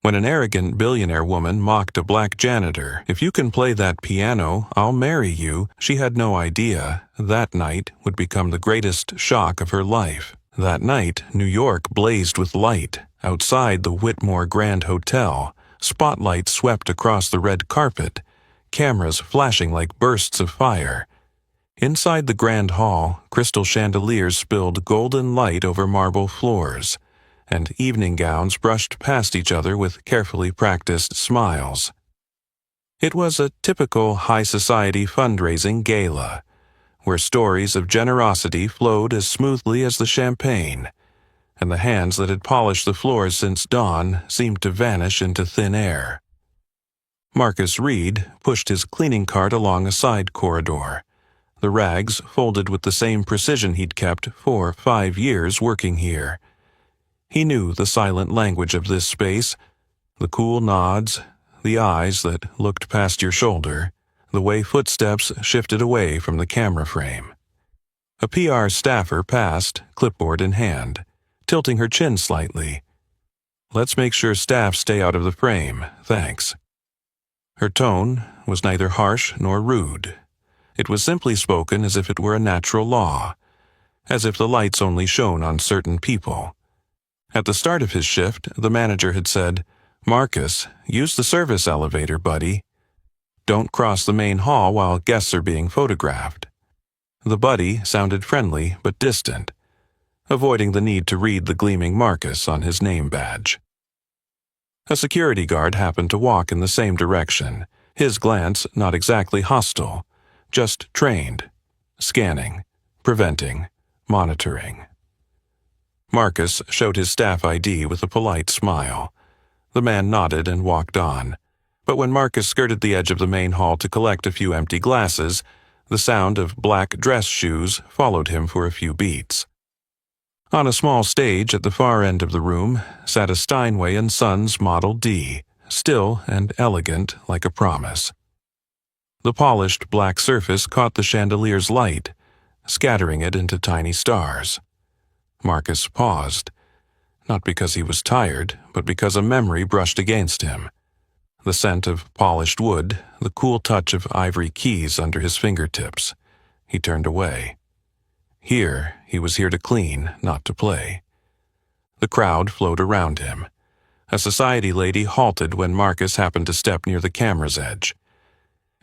When an arrogant billionaire woman mocked a black janitor, "If you can play that piano, I'll marry you," she had no idea that night would become the greatest shock of her life. That night, New York blazed with light. Outside the Whitmore Grand Hotel, spotlights swept across the red carpet, cameras flashing like bursts of fire. Inside the grand hall, crystal chandeliers spilled golden light over marble floors, and evening gowns brushed past each other with carefully practiced smiles. It was a typical high society fundraising gala, where stories of generosity flowed as smoothly as the champagne, and the hands that had polished the floors since dawn seemed to vanish into thin air. Marcus Reed pushed his cleaning cart along a side corridor, the rags folded with the same precision he'd kept for 5 years working here. He knew the silent language of this space, the cool nods, the eyes that looked past your shoulder, the way footsteps shifted away from the camera frame. A PR staffer passed, clipboard in hand, tilting her chin slightly. "Let's make sure staff stay out of the frame, thanks." Her tone was neither harsh nor rude. It was simply spoken as if it were a natural law, as if the lights only shone on certain people. At the start of his shift, the manager had said, "Marcus, use the service elevator, buddy. Don't cross the main hall while guests are being photographed." The buddy sounded friendly but distant, avoiding the need to read the gleaming Marcus on his name badge. A security guard happened to walk in the same direction, his glance not exactly hostile, just trained, scanning, preventing, monitoring. Marcus showed his staff ID with a polite smile. The man nodded and walked on, but when Marcus skirted the edge of the main hall to collect a few empty glasses, the sound of black dress shoes followed him for a few beats. On a small stage at the far end of the room sat a Steinway & Sons Model D, still and elegant like a promise. The polished black surface caught the chandelier's light, scattering it into tiny stars. Marcus paused, not because he was tired, but because a memory brushed against him. The scent of polished wood, the cool touch of ivory keys under his fingertips. He turned away. He was here to clean, not to play. The crowd flowed around him. A society lady halted when Marcus happened to step near the camera's edge.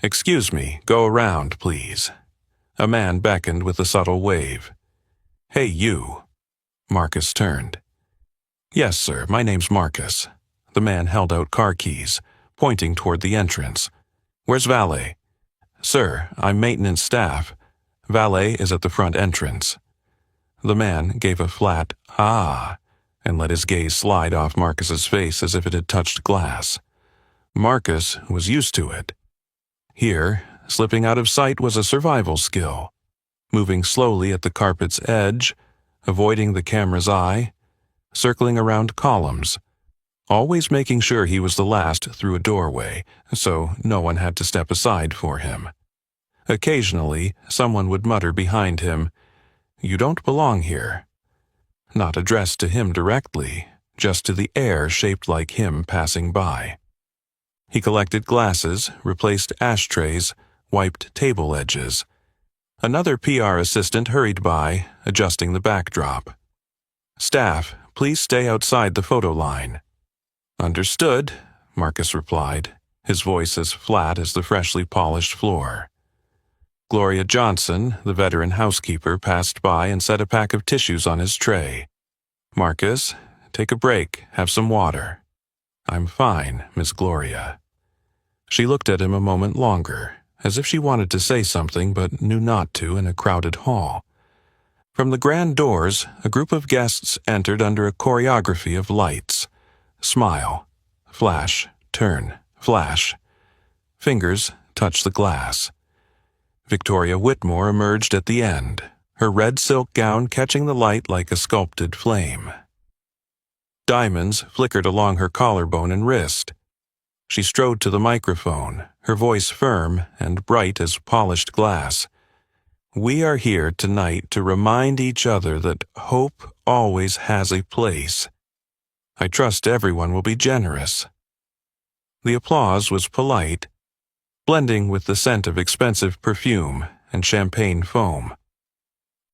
"Excuse me, go around, please." A man beckoned with a subtle wave. "Hey, you." Marcus turned. "Yes, sir, my name's Marcus." The man held out car keys, pointing toward the entrance. "Where's valet?" "Sir, I'm maintenance staff. Valet is at the front entrance." The man gave a flat "ah" and let his gaze slide off Marcus's face as if it had touched glass. Marcus was used to it. Here, slipping out of sight was a survival skill. Moving slowly at the carpet's edge, avoiding the camera's eye, circling around columns, always making sure he was the last through a doorway, so no one had to step aside for him. Occasionally, someone would mutter behind him, "You don't belong here." Not addressed to him directly, just to the air shaped like him passing by. He collected glasses, replaced ashtrays, wiped table edges. Another PR assistant hurried by, adjusting the backdrop. "Staff, please stay outside the photo line." "Understood," Marcus replied, his voice as flat as the freshly polished floor. Gloria Johnson, the veteran housekeeper, passed by and set a pack of tissues on his tray. "Marcus, take a break, have some water." "I'm fine, Miss Gloria." She looked at him a moment longer, as if she wanted to say something but knew not to in a crowded hall. From the grand doors, a group of guests entered under a choreography of lights. Smile, flash, turn, flash. Fingers touch the glass. Victoria Whitmore emerged at the end, her red silk gown catching the light like a sculpted flame. Diamonds flickered along her collarbone and wrist. She strode to the microphone, her voice firm and bright as polished glass. "We are here tonight to remind each other that hope always has a place. I trust everyone will be generous." The applause was polite, blending with the scent of expensive perfume and champagne foam.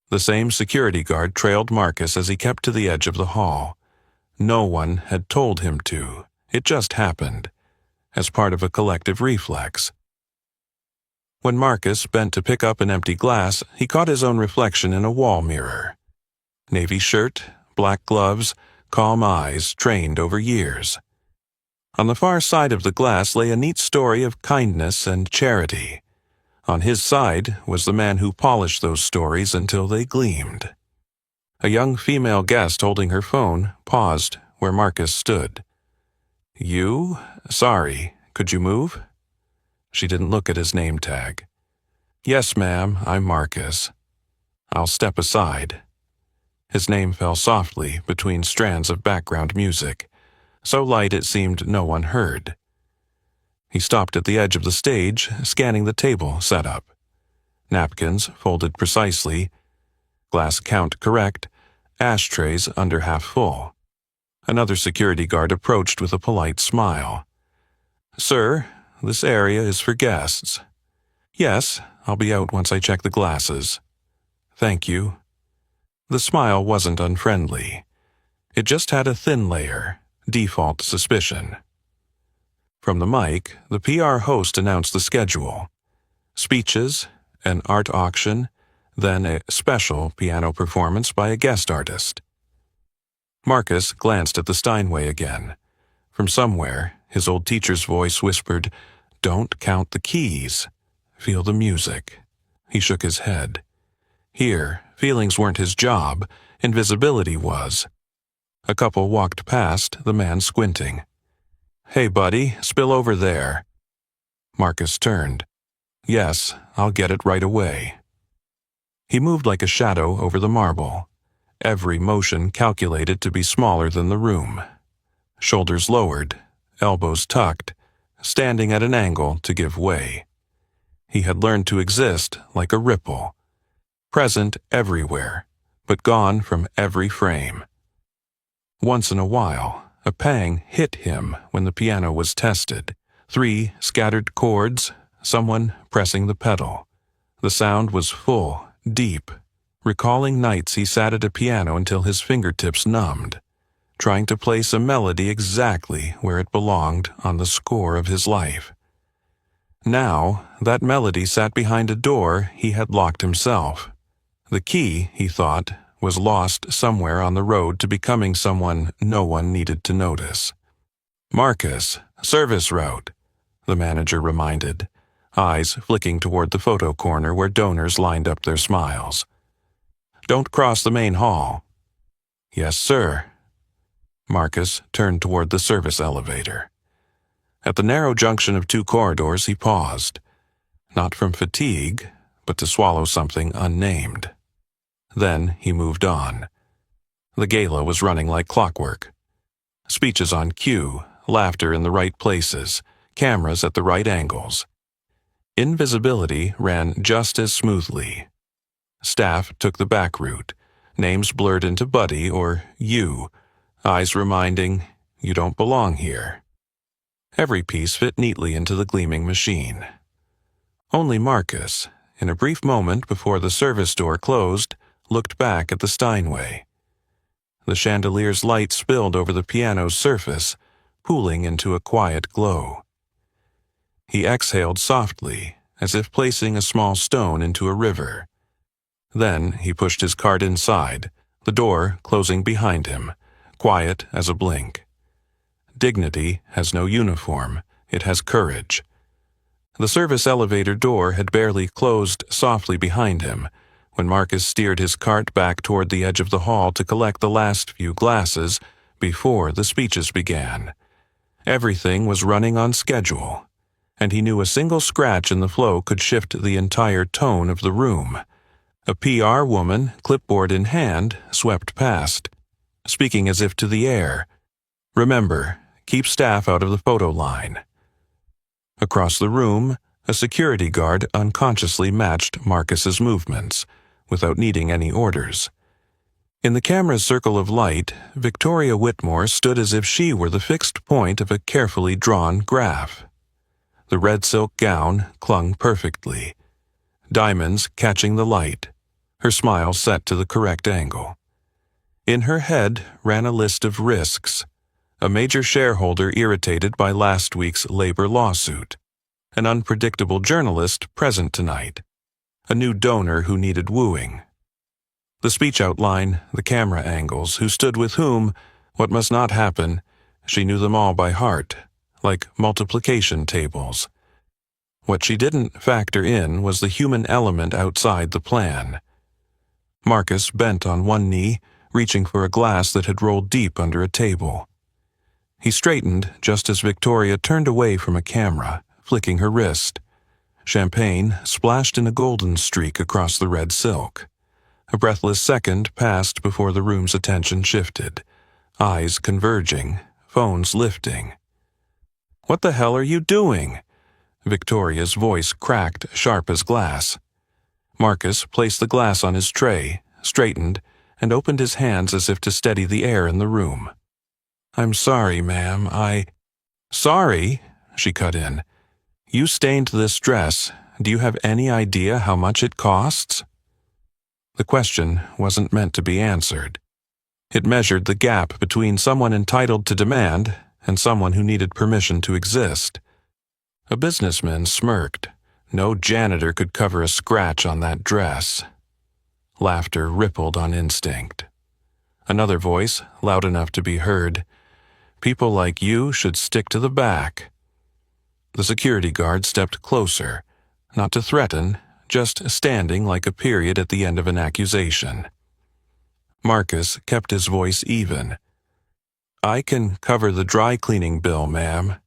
The same security guard trailed Marcus as he kept to the edge of the hall. No one had told him to. It just happened, as part of a collective reflex. When Marcus bent to pick up an empty glass, he caught his own reflection in a wall mirror. Navy shirt, black gloves, calm eyes trained over years. On the far side of the glass lay a neat story of kindness and charity. On his side was the man who polished those stories until they gleamed. A young female guest holding her phone paused where Marcus stood. "You? Sorry, could you move?" She didn't look at his name tag. "Yes, ma'am, I'm Marcus. I'll step aside." His name fell softly between strands of background music, so light it seemed no one heard. He stopped at the edge of the stage, scanning the table setup. Napkins folded precisely, glass count correct, ashtrays under half full. Another security guard approached with a polite smile. "Sir, this area is for guests." "Yes, I'll be out once I check the glasses." "Thank you." The smile wasn't unfriendly. It just had a thin layer, default suspicion. From the mic, the PR host announced the schedule. Speeches, an art auction, then a special piano performance by a guest artist. Marcus glanced at the Steinway again. From somewhere, his old teacher's voice whispered, "Don't count the keys. Feel the music." He shook his head. Here, feelings weren't his job, invisibility was. A couple walked past, the man squinting. "Hey, buddy, spill over there." Marcus turned. "Yes, I'll get it right away." He moved like a shadow over the marble, every motion calculated to be smaller than the room. Shoulders lowered, elbows tucked, standing at an angle to give way. He had learned to exist like a ripple, present everywhere, but gone from every frame. Once in a while, a pang hit him when the piano was tested. 3 scattered chords, someone pressing the pedal. The sound was full, deep, recalling nights he sat at a piano until his fingertips numbed, trying to place a melody exactly where it belonged on the score of his life. Now, that melody sat behind a door he had locked himself. The key, he thought, was lost somewhere on the road to becoming someone no one needed to notice. "Marcus, service route," the manager reminded, eyes flicking toward the photo corner where donors lined up their smiles. "Don't cross the main hall." "Yes, sir." Marcus turned toward the service elevator. At the narrow junction of 2 corridors, he paused, not from fatigue, but to swallow something unnamed. Then he moved on. The gala was running like clockwork. Speeches on cue, laughter in the right places, cameras at the right angles. Invisibility ran just as smoothly. Staff took the back route, names blurred into buddy or you, eyes reminding, "You don't belong here." Every piece fit neatly into the gleaming machine. Only Marcus, in a brief moment before the service door closed, looked back at the Steinway. The chandelier's light spilled over the piano's surface, pooling into a quiet glow. He exhaled softly, as if placing a small stone into a river. Then he pushed his cart inside, the door closing behind him, quiet as a blink. Dignity has no uniform, it has courage. The service elevator door had barely closed softly behind him when Marcus steered his cart back toward the edge of the hall to collect the last few glasses before the speeches began. Everything was running on schedule, and he knew a single scratch in the flow could shift the entire tone of the room. A PR woman, clipboard in hand, swept past, speaking as if to the air. "Remember, keep staff out of the photo line." Across the room, a security guard unconsciously matched Marcus's movements, without needing any orders. In the camera's circle of light, Victoria Whitmore stood as if she were the fixed point of a carefully drawn graph. The red silk gown clung perfectly, diamonds catching the light, her smile set to the correct angle. In her head ran a list of risks: a major shareholder irritated by last week's labor lawsuit, an unpredictable journalist present tonight, a new donor who needed wooing. The speech outline, the camera angles, who stood with whom, what must not happen, she knew them all by heart, like multiplication tables. What she didn't factor in was the human element outside the plan. Marcus bent on one knee, reaching for a glass that had rolled deep under a table. He straightened just as Victoria turned away from a camera, flicking her wrist. Champagne splashed in a golden streak across the red silk. A breathless second passed before the room's attention shifted, eyes converging, phones lifting. "What the hell are you doing?" Victoria's voice cracked, sharp as glass. Marcus placed the glass on his tray, straightened, and opened his hands as if to steady the air in the room. "I'm sorry, ma'am, "Sorry?" she cut in. "You stained this dress. Do you have any idea how much it costs?" The question wasn't meant to be answered. It measured the gap between someone entitled to demand and someone who needed permission to exist. A businessman smirked. No janitor could cover a scratch on that dress. Laughter rippled on instinct. Another voice, loud enough to be heard: "People like you should stick to the back." The security guard stepped closer, not to threaten, just standing like a period at the end of an accusation. Marcus kept his voice even. "I can cover the dry cleaning bill, ma'am."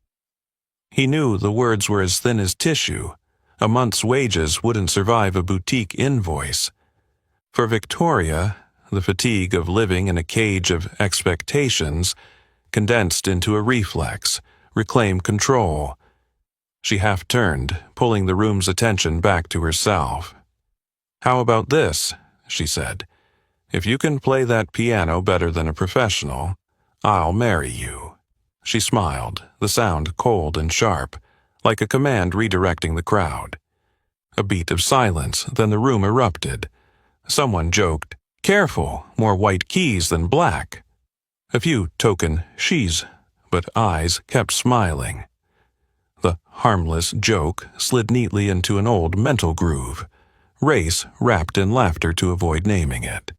He knew the words were as thin as tissue. A month's wages wouldn't survive a boutique invoice. For Victoria, the fatigue of living in a cage of expectations condensed into a reflex, reclaimed control. She half turned, pulling the room's attention back to herself. "How about this?" she said. "If you can play that piano better than a professional, I'll marry you." She smiled, the sound cold and sharp, like a command redirecting the crowd. A beat of silence, then the room erupted. Someone joked, "Careful, more white keys than black." A few token she's, but eyes kept smiling. The harmless joke slid neatly into an old mental groove, race wrapped in laughter to avoid naming it.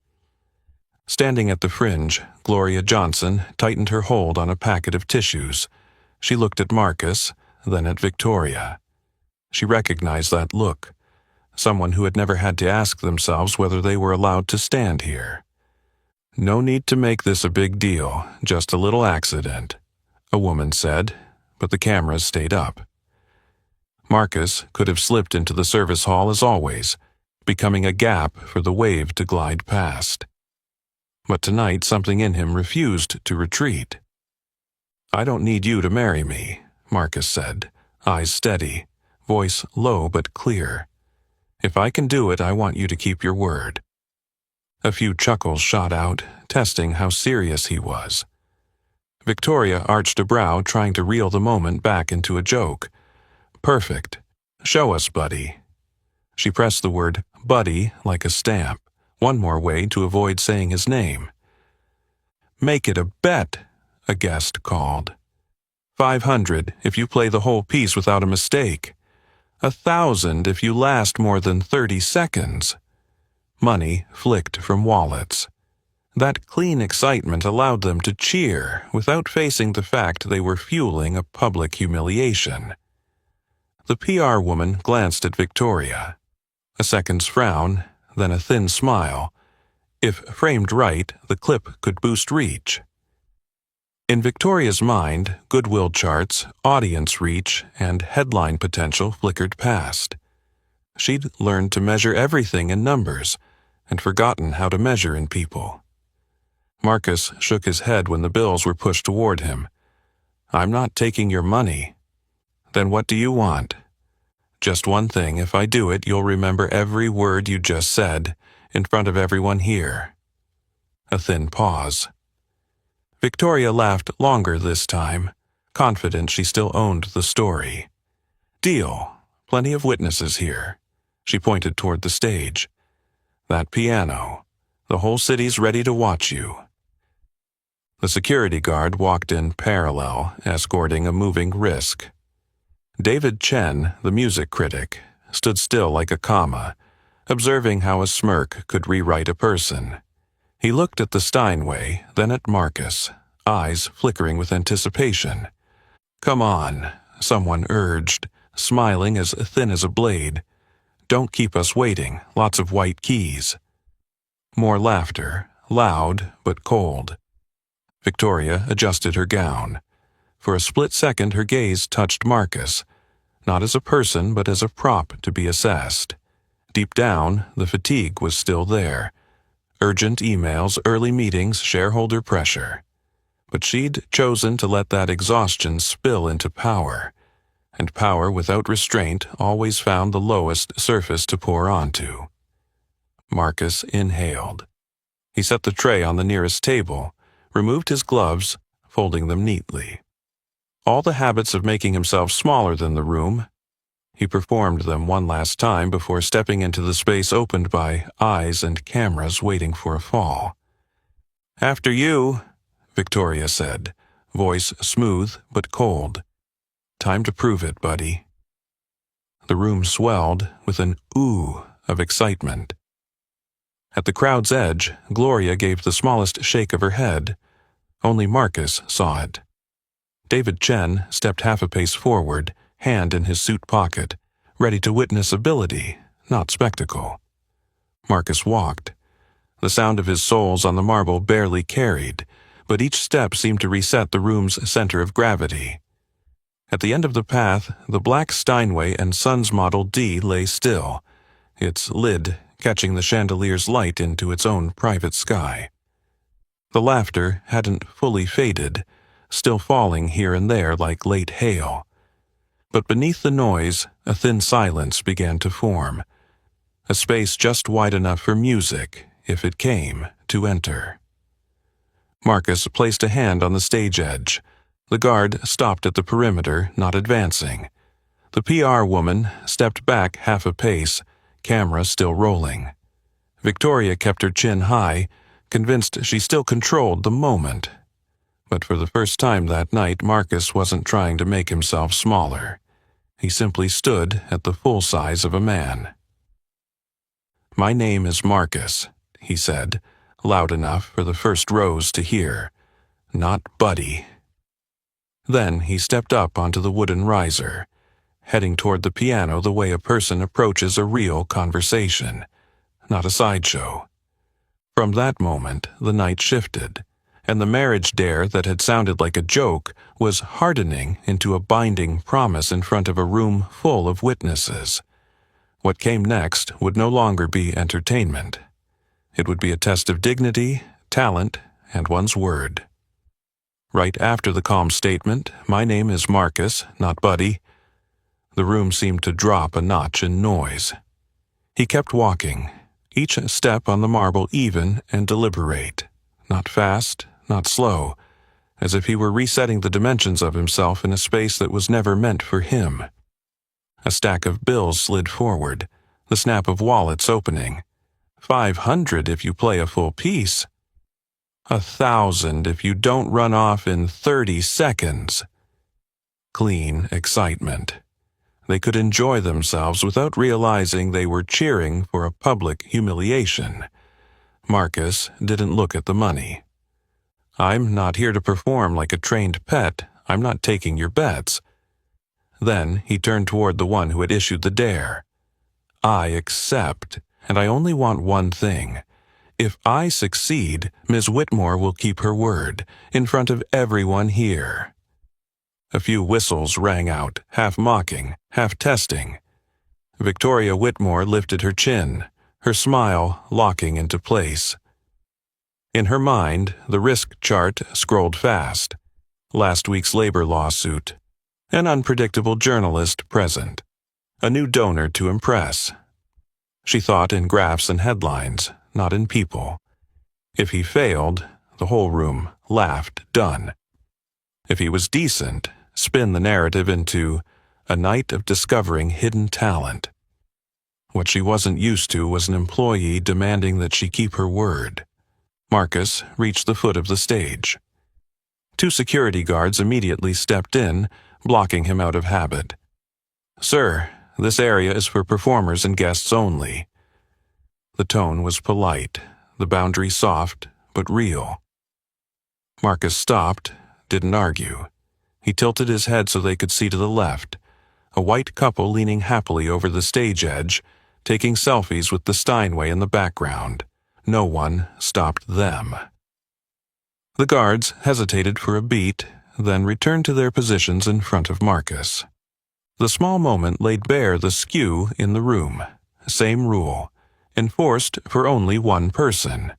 Standing at the fringe, Gloria Johnson tightened her hold on a packet of tissues. She looked at Marcus, then at Victoria. She recognized that look, someone who had never had to ask themselves whether they were allowed to stand here. "No need to make this a big deal, just a little accident," a woman said, but the cameras stayed up. Marcus could have slipped into the service hall as always, becoming a gap for the wave to glide past. But tonight something in him refused to retreat. "I don't need you to marry me," Marcus said, eyes steady, voice low but clear. "If I can do it, I want you to keep your word." A few chuckles shot out, testing how serious he was. Victoria arched a brow, trying to reel the moment back into a joke. "Perfect. Show us, buddy." She pressed the word buddy like a stamp, one more way to avoid saying his name. "Make it a bet," a guest called. "500 if you play the whole piece without a mistake. 1,000 if you last more than 30 seconds. Money flicked from wallets. That clean excitement allowed them to cheer without facing the fact they were fueling a public humiliation. The PR woman glanced at Victoria. A second's frown, then a thin smile. If framed right, the clip could boost reach. In Victoria's mind, goodwill charts, audience reach, and headline potential flickered past. She'd learned to measure everything in numbers, and forgotten how to measure in people. Marcus shook his head when the bills were pushed toward him. "I'm not taking your money." "Then what do you want?" "Just one thing. If I do it, you'll remember every word you just said, in front of everyone here." A thin pause. Victoria laughed longer this time, confident she still owned the story. Deal. Plenty of witnesses here. She pointed toward the stage. That piano. The whole city's ready to watch you. The security guard walked in parallel, escorting a moving Risk. David Chen, the music critic, stood still like a comma, observing how a smirk could rewrite a person. He looked at the Steinway, then at Marcus, eyes flickering with anticipation. "Come on," someone urged, smiling as thin as a blade. "Don't keep us waiting, lots of white keys." More laughter, loud but cold. Victoria adjusted her gown. For a split second her gaze touched Marcus, not as a person but as a prop to be assessed. Deep down, the fatigue was still there. Urgent emails, early meetings, shareholder pressure. But she'd chosen to let that exhaustion spill into power, and power without restraint always found the lowest surface to pour onto. Marcus inhaled. He set the tray on the nearest table, removed his gloves, folding them neatly. All the habits of making himself smaller than the room, he performed them one last time before stepping into the space opened by eyes and cameras waiting for a fall. "After you," Victoria said, voice smooth but cold. "Time to prove it, buddy." The room swelled with an ooh of excitement. At the crowd's edge, Gloria gave the smallest shake of her head. Only Marcus saw it. David Chen stepped half a pace forward, hand in his suit pocket, ready to witness ability, not spectacle. Marcus walked. The sound of his soles on the marble barely carried, but each step seemed to reset the room's center of gravity. At the end of the path, the black Steinway and Sons Model D lay still, its lid catching the chandelier's light into its own private sky. The laughter hadn't fully faded, still falling here and there like late hail. But beneath the noise, a thin silence began to form, a space just wide enough for music, if it came, to enter. Marcus placed a hand on the stage edge. The guard stopped at the perimeter, not advancing. The PR woman stepped back half a pace, camera still rolling. Victoria kept her chin high, convinced she still controlled the moment. But for the first time that night, Marcus wasn't trying to make himself smaller. He simply stood at the full size of a man. "My name is Marcus," he said, loud enough for the first rows to hear. "Not Buddy." Then he stepped up onto the wooden riser, heading toward the piano the way a person approaches a real conversation, not a sideshow. From that moment, the night shifted, and the marriage dare that had sounded like a joke was hardening into a binding promise in front of a room full of witnesses. What came next would no longer be entertainment. It would be a test of dignity, talent, and one's word. Right after the calm statement, "My name is Marcus, not Buddy," the room seemed to drop a notch in noise. He kept walking, each step on the marble even and deliberate, not fast, not slow, as if he were resetting the dimensions of himself in a space that was never meant for him. A stack of bills slid forward, the snap of wallets opening. 500 if you play a full piece. 1,000 if you don't run off in 30 seconds. Clean excitement. They could enjoy themselves without realizing they were cheering for a public humiliation. Marcus didn't look at the money. "I'm not here to perform like a trained pet. I'm not taking your bets." Then he turned toward the one who had issued the dare. "I accept, and I only want one thing. If I succeed, Ms. Whitmore will keep her word, in front of everyone here." A few whistles rang out, half mocking, half testing. Victoria Whitmore lifted her chin, her smile locking into place. In her mind, the risk chart scrolled fast. Last week's labor lawsuit. An unpredictable journalist present. A new donor to impress. She thought in graphs and headlines, not in people. If he failed, the whole room laughed done. If he was decent, spin the narrative into a night of discovering hidden talent. What she wasn't used to was an employee demanding that she keep her word. Marcus reached the foot of the stage. 2 security guards immediately stepped in, blocking him out of habit. "Sir, this area is for performers and guests only." The tone was polite, the boundary soft, but real. Marcus stopped, didn't argue. He tilted his head so they could see to the left, a white couple leaning happily over the stage edge, taking selfies with the Steinway in the background. No one stopped them. The guards hesitated for a beat, then returned to their positions in front of Marcus. The small moment laid bare the skew in the room. Same rule, enforced for only one person.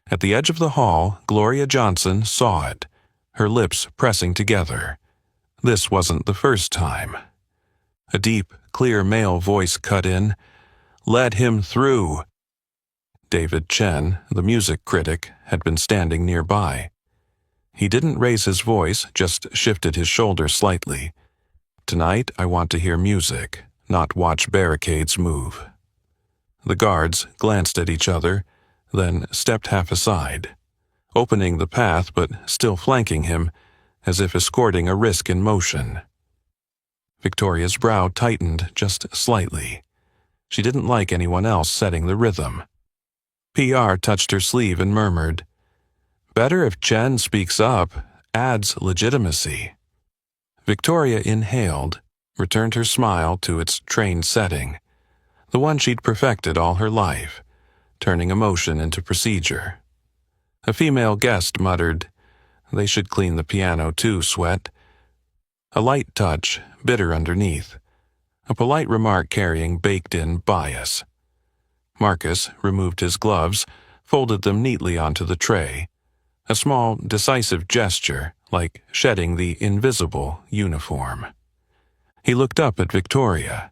At the edge of the hall, Gloria Johnson saw it, her lips pressing together. This wasn't the first time. A deep, clear male voice cut in, "Let him through." David Chen, the music critic, had been standing nearby. He didn't raise his voice, just shifted his shoulder slightly. "Tonight I want to hear music, not watch barricades move." The guards glanced at each other, then stepped half aside, opening the path but still flanking him, as if escorting a risk in motion. Victoria's brow tightened just slightly. She didn't like anyone else setting the rhythm. PR touched her sleeve and murmured, "Better if Chen speaks up, adds legitimacy." Victoria inhaled, returned her smile to its trained setting, the one she'd perfected all her life, turning emotion into procedure. A female guest muttered, "They should clean the piano too, Sweat." A light touch, bitter underneath. A polite remark carrying baked-in bias. Marcus removed his gloves, folded them neatly onto the tray. A small, decisive gesture, like shedding the invisible uniform. He looked up at Victoria.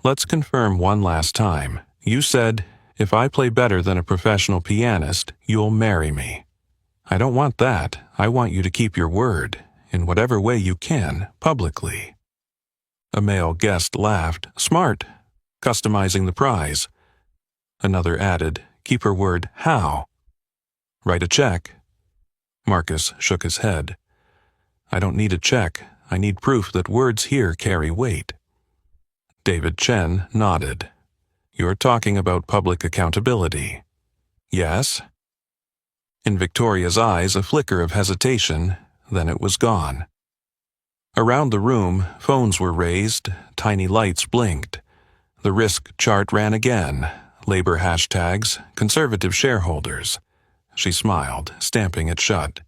"Let's confirm one last time. You said, if I play better than a professional pianist, you'll marry me. I don't want that. I want you to keep your word, in whatever way you can, publicly." A male guest laughed. "Smart. Customizing the prize." Another added, "Keep her word how?" "Write a check." Marcus shook his head. "I don't need a check. I need proof that words here carry weight." David Chen nodded. "You're talking about public accountability." "Yes?" In Victoria's eyes a flicker of hesitation, then it was gone. Around the room, phones were raised, tiny lights blinked. The risk chart ran again. Labor hashtags, conservative shareholders. She smiled, stamping it shut.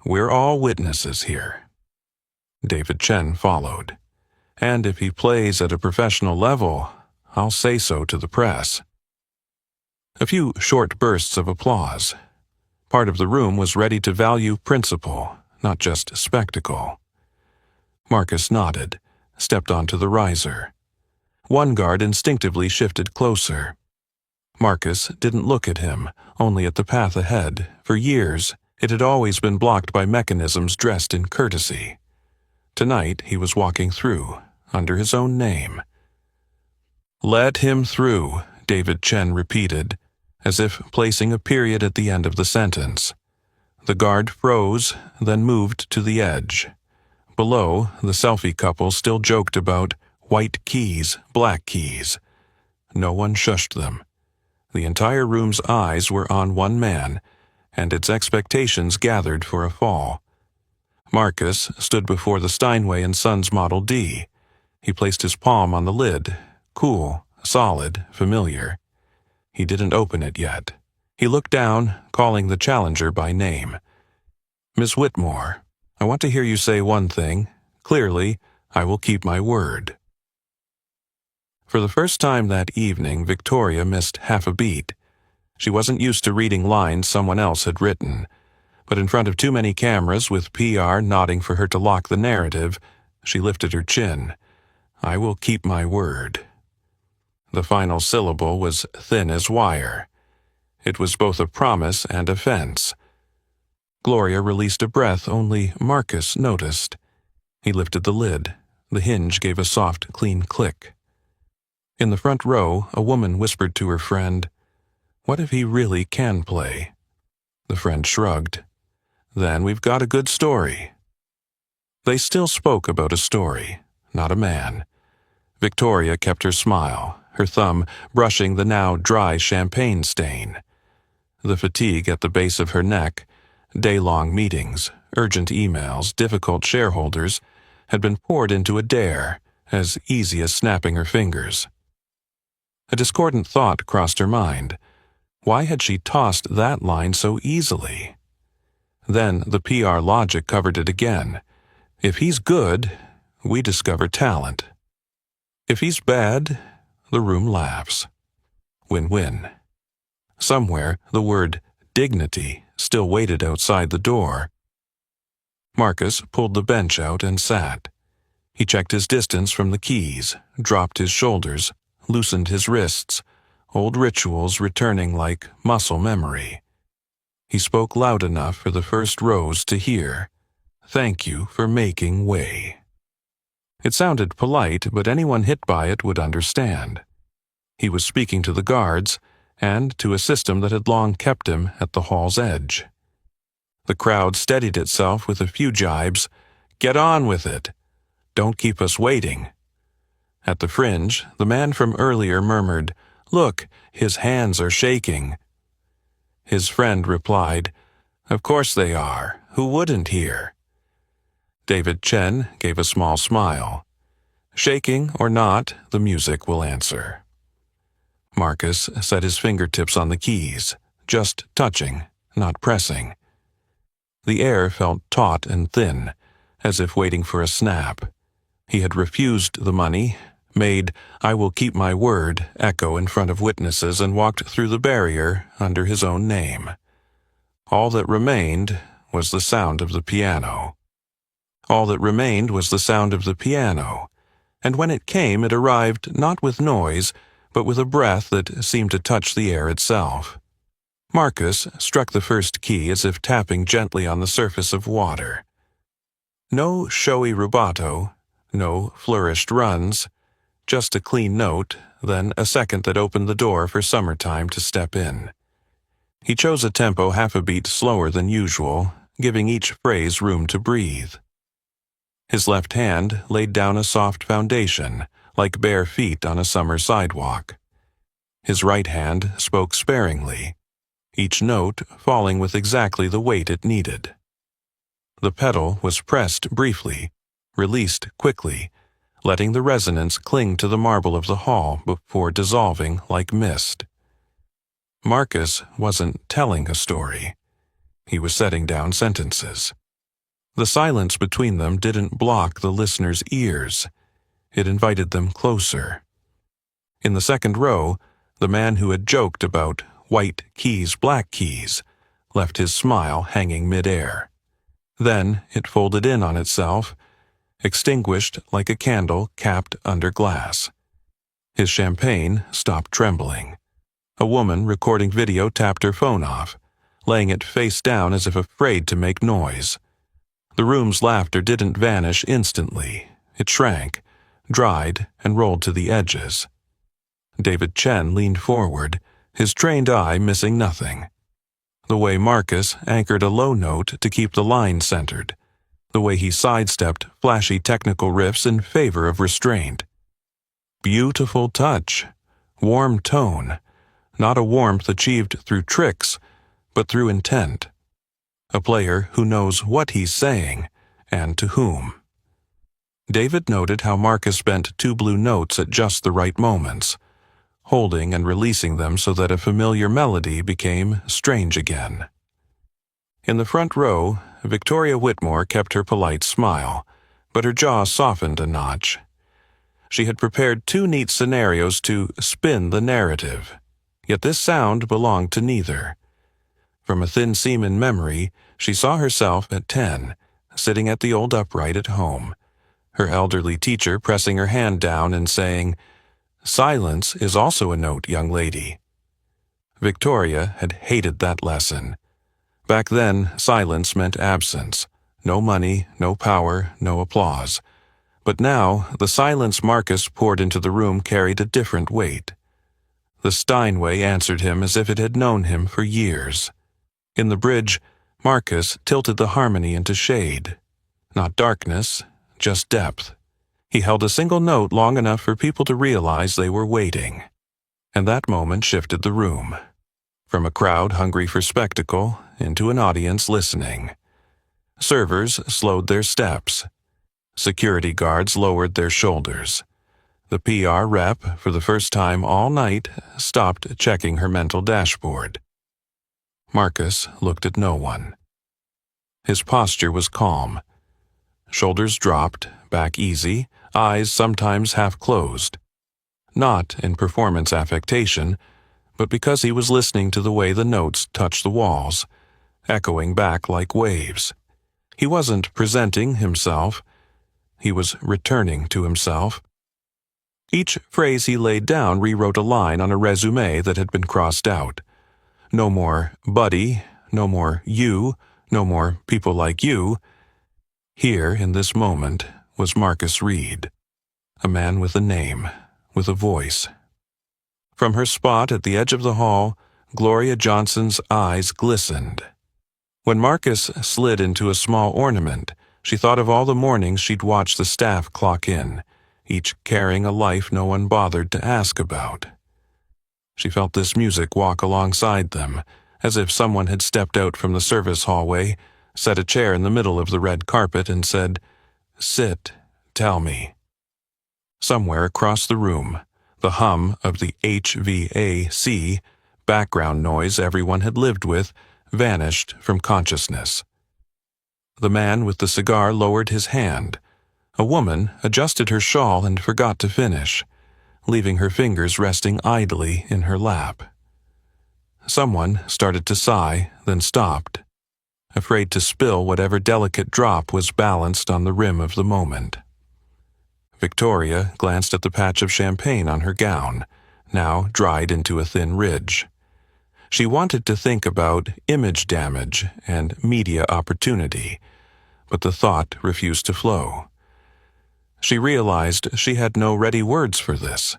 "We're all witnesses here." David Chen followed. "And if he plays at a professional level, I'll say so to the press." A few short bursts of applause. Part of the room was ready to value principle, not just spectacle. Marcus nodded, stepped onto the riser. One guard instinctively shifted closer. Marcus didn't look at him, only at the path ahead. For years, it had always been blocked by mechanisms dressed in courtesy. Tonight, he was walking through, under his own name. "Let him through," David Chen repeated, as if placing a period at the end of the sentence. The guard froze, then moved to the edge. Below, the selfie couple still joked about white keys, black keys. No one shushed them. The entire room's eyes were on one man, and its expectations gathered for a fall. Marcus stood before the Steinway & Sons Model D. He placed his palm on the lid, cool, solid, familiar. He didn't open it yet. He looked down, calling the challenger by name. "Miss Whitmore, I want to hear you say one thing. Clearly, I will keep my word." For the first time that evening, Victoria missed half a beat. She wasn't used to reading lines someone else had written, but in front of too many cameras with PR nodding for her to lock the narrative, she lifted her chin. "I will keep my word." The final syllable was thin as wire. It was both a promise and a fence. Gloria released a breath only Marcus noticed. He lifted the lid. The hinge gave a soft, clean click. In the front row, a woman whispered to her friend, "What if he really can play?" The friend shrugged. "Then we've got a good story." They still spoke about a story, not a man. Victoria kept her smile, her thumb brushing the now dry champagne stain. The fatigue at the base of her neck, day-long meetings, urgent emails, difficult shareholders, had been poured into a dare, as easy as snapping her fingers. A discordant thought crossed her mind. Why had she tossed that line so easily? Then the PR logic covered it again. If he's good, we discover talent. If he's bad, the room laughs. Win-win. Somewhere, the word dignity still waited outside the door. Marcus pulled the bench out and sat. He checked his distance from the keys, dropped his shoulders, loosened his wrists, old rituals returning like muscle memory. He spoke loud enough for the first rows to hear. "Thank you for making way." It sounded polite, but anyone hit by it would understand. He was speaking to the guards, and to a system that had long kept him at the hall's edge. The crowd steadied itself with a few jibes. "Get on with it. Don't keep us waiting." At the fringe, the man from earlier murmured, "Look, his hands are shaking." His friend replied, "Of course they are. Who wouldn't here?" David Chen gave a small smile. "Shaking or not, the music will answer." Marcus set his fingertips on the keys, just touching, not pressing. The air felt taut and thin, as if waiting for a snap. He had refused the money, made "I will keep my word" echo in front of witnesses, and walked through the barrier under his own name. All that remained was the sound of the piano. All that remained was the sound of the piano, and when it came, it arrived not with noise, but with a breath that seemed to touch the air itself. Marcus struck the first key as if tapping gently on the surface of water. No showy rubato, no flourished runs, just a clean note, then a second that opened the door for summertime to step in. He chose a tempo half a beat slower than usual, giving each phrase room to breathe. His left hand laid down a soft foundation, like bare feet on a summer sidewalk. His right hand spoke sparingly, each note falling with exactly the weight it needed. The pedal was pressed briefly, released quickly, letting the resonance cling to the marble of the hall before dissolving like mist. Marcus wasn't telling a story. He was setting down sentences. The silence between them didn't block the listener's ears. It invited them closer. In the second row, the man who had joked about white keys, black keys, left his smile hanging midair. Then it folded in on itself, extinguished like a candle capped under glass. His champagne stopped trembling. A woman recording video tapped her phone off, laying it face down as if afraid to make noise. The room's laughter didn't vanish instantly. It shrank, dried, and rolled to the edges. David Chen leaned forward, his trained eye missing nothing. The way Marcus anchored a low note to keep the line centered. The way he sidestepped flashy technical riffs in favor of restraint. Beautiful touch, warm tone, not a warmth achieved through tricks, but through intent. A player who knows what he's saying, and to whom. David noted how Marcus bent two blue notes at just the right moments, holding and releasing them so that a familiar melody became strange again. In the front row, Victoria Whitmore kept her polite smile, but her jaw softened a notch. She had prepared two neat scenarios to spin the narrative, yet this sound belonged to neither. From a thin seam in memory, she saw herself at 10, sitting at the old upright at home, her elderly teacher pressing her hand down and saying, "Silence is also a note, young lady." Victoria had hated that lesson. Back then, silence meant absence. No money, no power, no applause. But now, the silence Marcus poured into the room carried a different weight. The Steinway answered him as if it had known him for years. In the bridge, Marcus tilted the harmony into shade. Not darkness, just depth. He held a single note long enough for people to realize they were waiting. And that moment shifted the room. From a crowd hungry for spectacle into an audience listening. Servers slowed their steps. Security guards lowered their shoulders. The PR rep, for the first time all night, stopped checking her mental dashboard. Marcus looked at no one. His posture was calm. Shoulders dropped, back easy, eyes sometimes half closed. Not in performance affectation, but because he was listening to the way the notes touched the walls, echoing back like waves. He wasn't presenting himself. He was returning to himself. Each phrase he laid down rewrote a line on a resume that had been crossed out. No more buddy, no more you, no more people like you. Here, in this moment, was Marcus Reed, a man with a name, with a voice. From her spot at the edge of the hall, Gloria Johnson's eyes glistened. When Marcus slid into a small ornament, she thought of all the mornings she'd watched the staff clock in, each carrying a life no one bothered to ask about. She felt this music walk alongside them, as if someone had stepped out from the service hallway, set a chair in the middle of the red carpet, and said, "Sit, tell me." Somewhere across the room, the hum of the HVAC, background noise everyone had lived with, vanished from consciousness. The man with the cigar lowered his hand. A woman adjusted her shawl and forgot to finish, leaving her fingers resting idly in her lap. Someone started to sigh, then stopped, afraid to spill whatever delicate drop was balanced on the rim of the moment. Victoria glanced at the patch of champagne on her gown, now dried into a thin ridge. She wanted to think about image damage and media opportunity, but the thought refused to flow. She realized she had no ready words for this.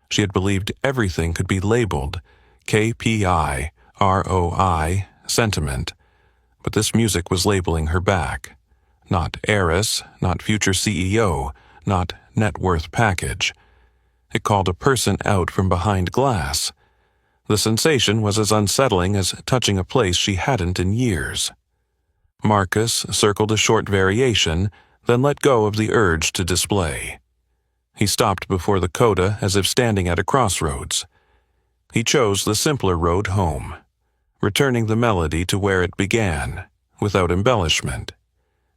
She had believed everything could be labeled KPI, ROI, sentiment, but this music was labeling her back. Not heiress, not future CEO, not net worth package. It called a person out from behind glass. The sensation was as unsettling as touching a place she hadn't in years. Marcus circled a short variation, then let go of the urge to display. He stopped before the coda as if standing at a crossroads. He chose the simpler road home, returning the melody to where it began, without embellishment.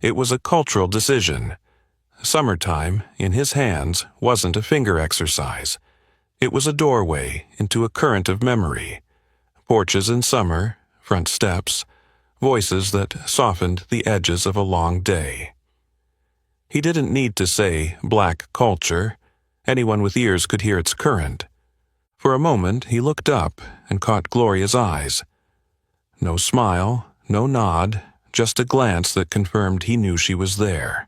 It was a cultural decision. Summertime, in his hands, wasn't a finger exercise. It was a doorway into a current of memory. Porches in summer, front steps, voices that softened the edges of a long day. He didn't need to say black culture. Anyone with ears could hear its current. For a moment he looked up and caught Gloria's eyes. No smile, no nod, just a glance that confirmed he knew she was there.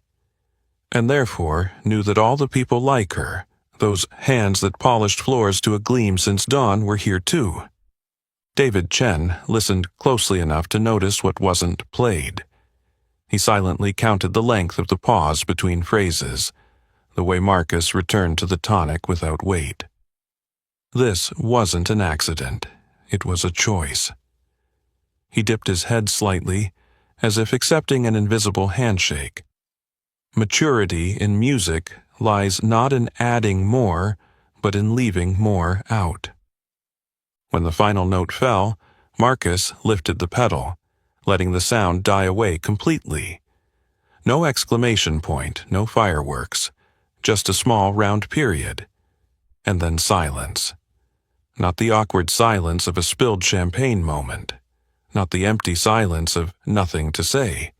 And therefore knew that all the people like her, those hands that polished floors to a gleam since dawn, were here too. David Chen listened closely enough to notice what wasn't played. He silently counted the length of the pause between phrases, the way Marcus returned to the tonic without weight. This wasn't an accident. It was a choice. He dipped his head slightly, as if accepting an invisible handshake. Maturity in music lies not in adding more, but in leaving more out. When the final note fell, Marcus lifted the pedal, letting the sound die away completely. No exclamation point, no fireworks, just a small round period. And then silence. Not the awkward silence of a spilled champagne moment. Not the empty silence of nothing to say.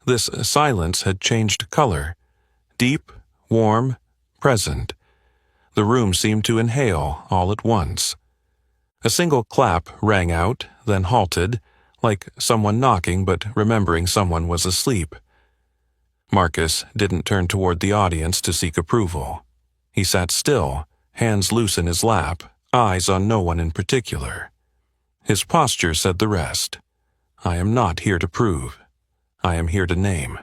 This silence had changed color. Deep, warm, present. The room seemed to inhale all at once. A single clap rang out, then halted, like someone knocking but remembering someone was asleep. Marcus didn't turn toward the audience to seek approval. He sat still, hands loose in his lap, eyes on no one in particular. His posture said the rest. I am not here to prove. I am here to name.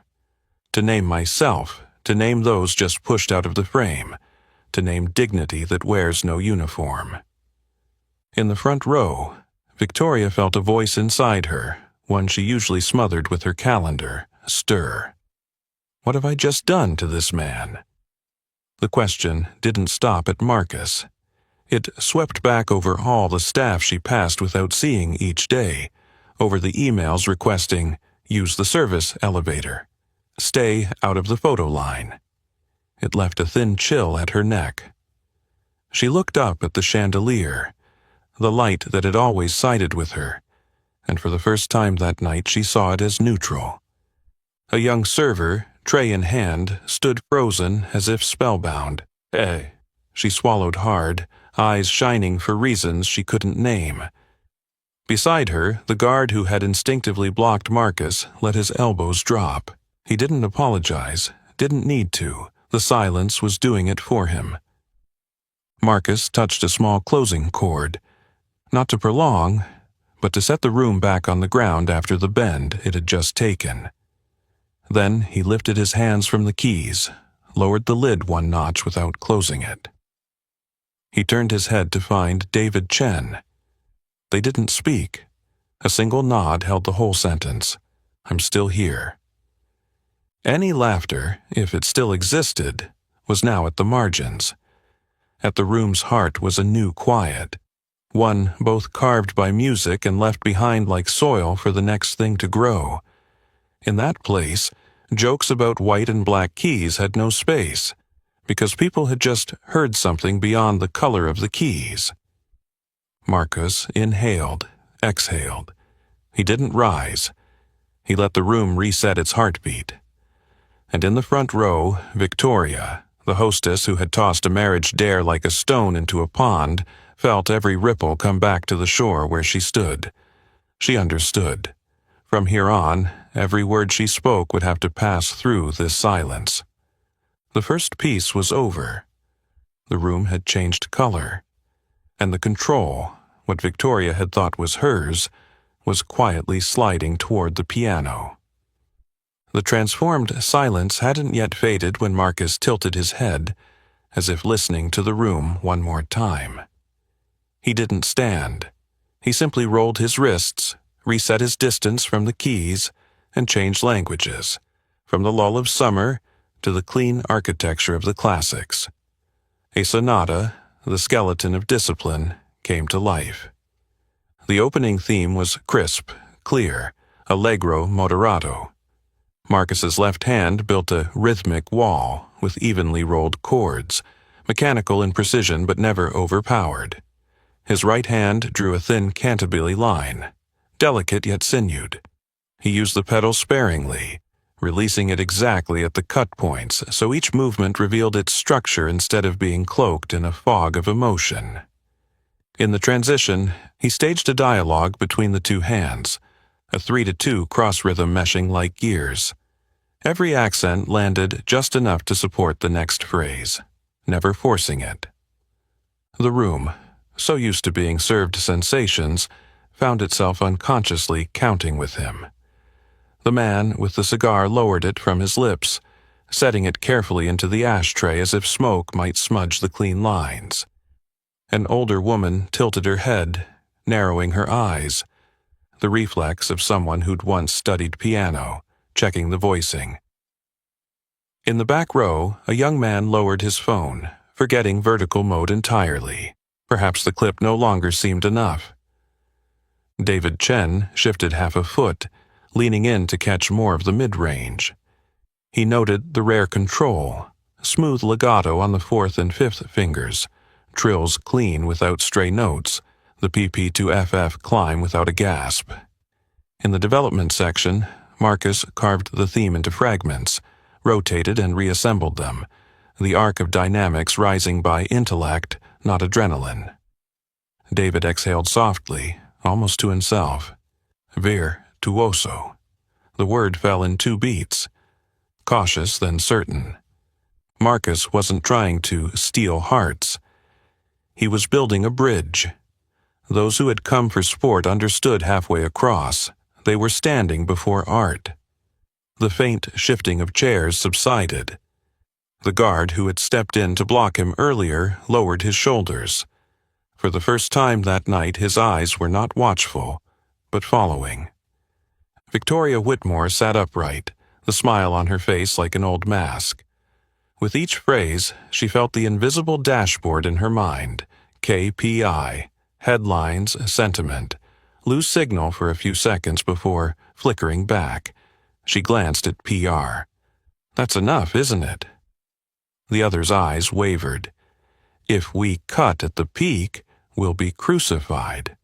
To name myself, to name those just pushed out of the frame, to name dignity that wears no uniform. In the front row, Victoria felt a voice inside her, one she usually smothered with her calendar, stir. What have I just done to this man? The question didn't stop at Marcus. It swept back over all the staff she passed without seeing each day, over the emails requesting, use the service elevator, stay out of the photo line. It left a thin chill at her neck. She looked up at the chandelier, the light that had always sided with her, and for the first time that night she saw it as neutral. A young server, tray in hand, stood frozen as if spellbound. She swallowed hard, eyes shining for reasons she couldn't name. Beside her, the guard who had instinctively blocked Marcus let his elbows drop. He didn't apologize, didn't need to. The silence was doing it for him. Marcus touched a small closing cord, not to prolong, but to set the room back on the ground after the bend it had just taken. Then he lifted his hands from the keys, lowered the lid one notch without closing it. He turned his head to find David Chen. They didn't speak. A single nod held the whole sentence. I'm still here. Any laughter, if it still existed, was now at the margins. At the room's heart was a new quiet, one both carved by music and left behind like soil for the next thing to grow. In that place, jokes about white and black keys had no space, because people had just heard something beyond the color of the keys. Marcus inhaled, exhaled. He didn't rise. He let the room reset its heartbeat. And in the front row, Victoria, the hostess who had tossed a marriage dare like a stone into a pond, felt every ripple come back to the shore where she stood. She understood. From here on, every word she spoke would have to pass through this silence. The first piece was over. The room had changed color, and the control, what Victoria had thought was hers, was quietly sliding toward the piano. The transformed silence hadn't yet faded when Marcus tilted his head, as if listening to the room one more time. He didn't stand. He simply rolled his wrists, reset his distance from the keys, and changed languages, from the lull of summer to the clean architecture of the classics. A sonata, the skeleton of discipline, came to life. The opening theme was crisp, clear, allegro moderato. Marcus's left hand built a rhythmic wall with evenly rolled chords, mechanical in precision but never overpowered. His right hand drew a thin cantabile line, delicate yet sinewed. He used the pedal sparingly, releasing it exactly at the cut points so each movement revealed its structure instead of being cloaked in a fog of emotion. In the transition, he staged a dialogue between the two hands, a 3-2 cross-rhythm meshing like gears. Every accent landed just enough to support the next phrase, never forcing it. The room, so used to being served sensations, found itself unconsciously counting with him. The man with the cigar lowered it from his lips, setting it carefully into the ashtray as if smoke might smudge the clean lines. An older woman tilted her head, narrowing her eyes, the reflex of someone who'd once studied piano, checking the voicing. In the back row, a young man lowered his phone, forgetting vertical mode entirely. Perhaps the clip no longer seemed enough. David Chen shifted half a foot, leaning in to catch more of the mid-range. He noted the rare control, smooth legato on the 4th and 5th fingers, trills clean without stray notes, the PP to FF climb without a gasp. In the development section, Marcus carved the theme into fragments, rotated and reassembled them, the arc of dynamics rising by intellect, not adrenaline. David exhaled softly, almost to himself. Virtuoso. The word fell in 2 beats. Cautious, then certain. Marcus wasn't trying to steal hearts. He was building a bridge. Those who had come for sport understood halfway across. They were standing before art. The faint shifting of chairs subsided. The guard who had stepped in to block him earlier lowered his shoulders. For the first time that night, his eyes were not watchful, but following. Victoria Whitmore sat upright, the smile on her face like an old mask. With each phrase, she felt the invisible dashboard in her mind. KPI, headlines, sentiment, lose signal for a few seconds before flickering back. She glanced at PR. That's enough, isn't it? The other's eyes wavered. If we cut at the peak, we'll be crucified.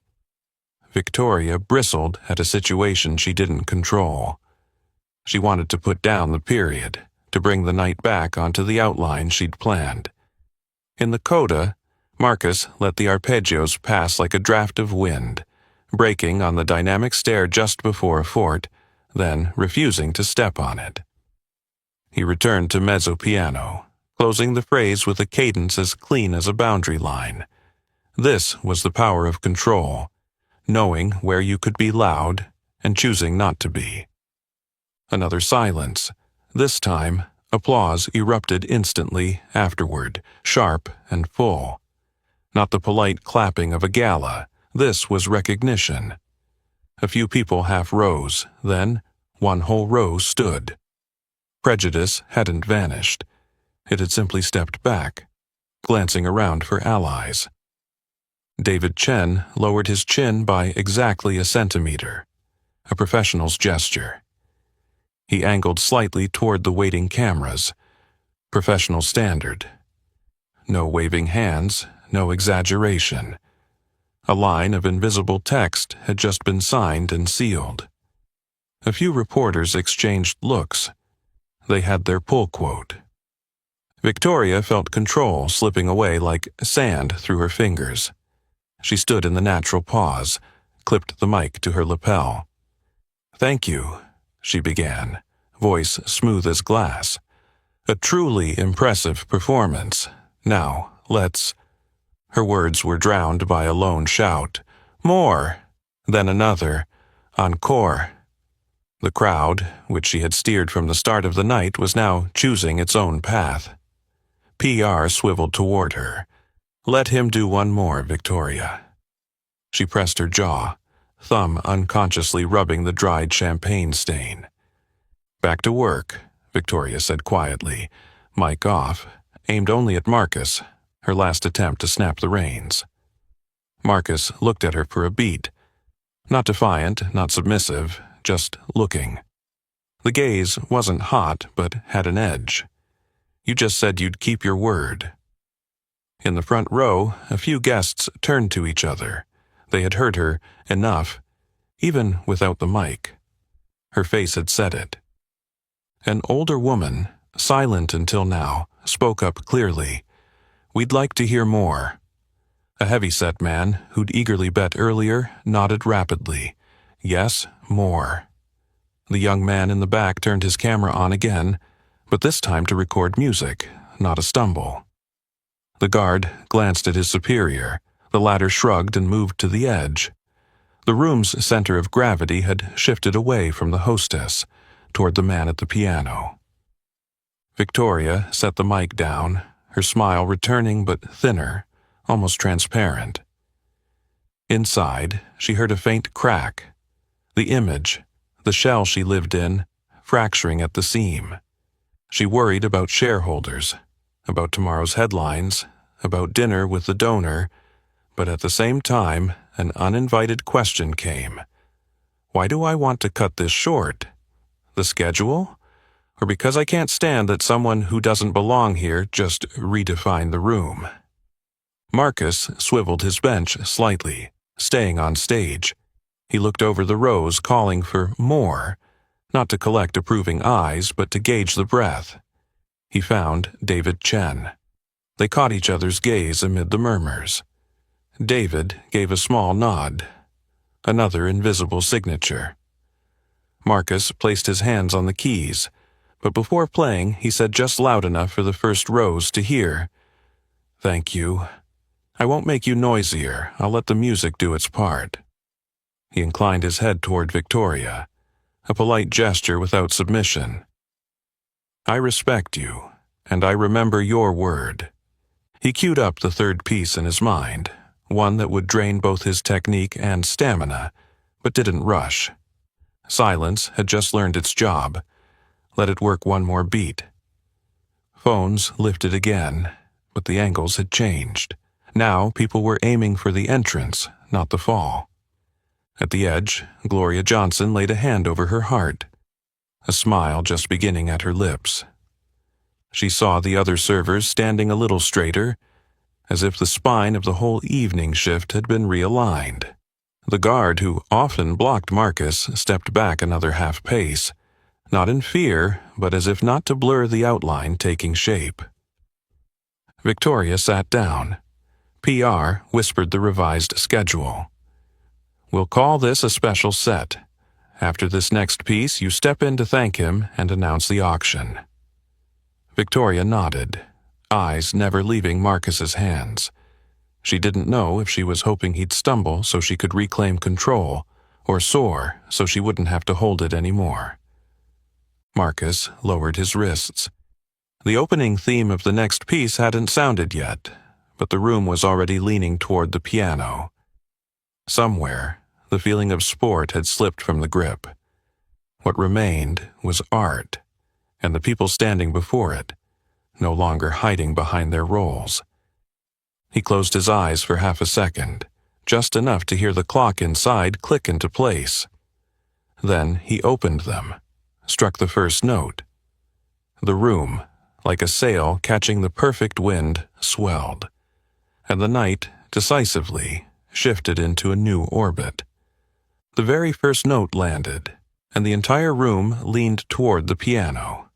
Victoria bristled at a situation she didn't control. She wanted to put down the period, to bring the night back onto the outline she'd planned. In the coda, Marcus let the arpeggios pass like a draft of wind, breaking on the dynamic stair just before a fort, then refusing to step on it. He returned to mezzo piano, closing the phrase with a cadence as clean as a boundary line. This was the power of control, knowing where you could be loud and choosing not to be. Another silence. This time, applause erupted instantly afterward, sharp and full. Not the polite clapping of a gala. This was recognition. A few people half rose, then one whole row stood. Prejudice hadn't vanished. It had simply stepped back, glancing around for allies. David Chen lowered his chin by exactly a centimeter, a professional's gesture. He angled slightly toward the waiting cameras. Professional standard. No waving hands, no exaggeration. A line of invisible text had just been signed and sealed. A few reporters exchanged looks. They had their pull quote. Victoria felt control slipping away like sand through her fingers. She stood in the natural pause, clipped the mic to her lapel. "Thank you," she began, voice smooth as glass. "A truly impressive performance. Now, let's—" Her words were drowned by a lone shout. "More!" Then another. "Encore!" The crowd, which she had steered from the start of the night, was now choosing its own path. PR swiveled toward her. "Let him do one more, Victoria." She pressed her jaw, thumb unconsciously rubbing the dried champagne stain. "Back to work," Victoria said quietly, mic off, aimed only at Marcus, her last attempt to snap the reins. Marcus looked at her for a beat. Not defiant, not submissive, just looking. The gaze wasn't hot, but had an edge. "You just said you'd keep your word." In the front row, a few guests turned to each other. They had heard her enough, even without the mic. Her face had said it. An older woman, silent until now, spoke up clearly. "We'd like to hear more." A heavy-set man, who'd eagerly bet earlier, nodded rapidly. "Yes, more." The young man in the back turned his camera on again, but this time to record music, not a stumble. The guard glanced at his superior. The latter shrugged and moved to the edge. The room's center of gravity had shifted away from the hostess, toward the man at the piano. Victoria set the mic down, her smile returning but thinner, almost transparent. Inside, she heard a faint crack. The image, the shell she lived in, fracturing at the seam. She worried about shareholders, about tomorrow's headlines, about dinner with the donor, but at the same time, an uninvited question came. Why do I want to cut this short? The schedule? Or because I can't stand that someone who doesn't belong here just redefined the room? Marcus swiveled his bench slightly, staying on stage. He looked over the rows calling for more, not to collect approving eyes, but to gauge the breath. He found David Chen. They caught each other's gaze amid the murmurs. David gave a small nod. Another invisible signature. Marcus placed his hands on the keys, but before playing, he said just loud enough for the first rows to hear, "Thank you. I won't make you noisier. I'll let the music do its part." He inclined his head toward Victoria, a polite gesture without submission. "I respect you, and I remember your word." He queued up the third piece in his mind, one that would drain both his technique and stamina, but didn't rush. Silence had just learned its job. Let it work one more beat. Phones lifted again, but the angles had changed. Now people were aiming for the entrance, not the fall. At the edge, Gloria Johnson laid a hand over her heart, a smile just beginning at her lips. She saw the other servers standing a little straighter, as if the spine of the whole evening shift had been realigned. The guard who often blocked Marcus stepped back another half pace, not in fear, but as if not to blur the outline taking shape. Victoria sat down. PR whispered the revised schedule. "We'll call this a special set. After this next piece, you step in to thank him and announce the auction." Victoria nodded, eyes never leaving Marcus's hands. She didn't know if she was hoping he'd stumble so she could reclaim control, or soar so she wouldn't have to hold it anymore. Marcus lowered his wrists. The opening theme of the next piece hadn't sounded yet, but the room was already leaning toward the piano. Somewhere, the feeling of sport had slipped from the grip. What remained was art, and the people standing before it, no longer hiding behind their roles. He closed his eyes for half a second, just enough to hear the clock inside click into place. Then he opened them, struck the first note. The room, like a sail catching the perfect wind, swelled, and the night, decisively, shifted into a new orbit. The very first note landed, and the entire room leaned toward the piano.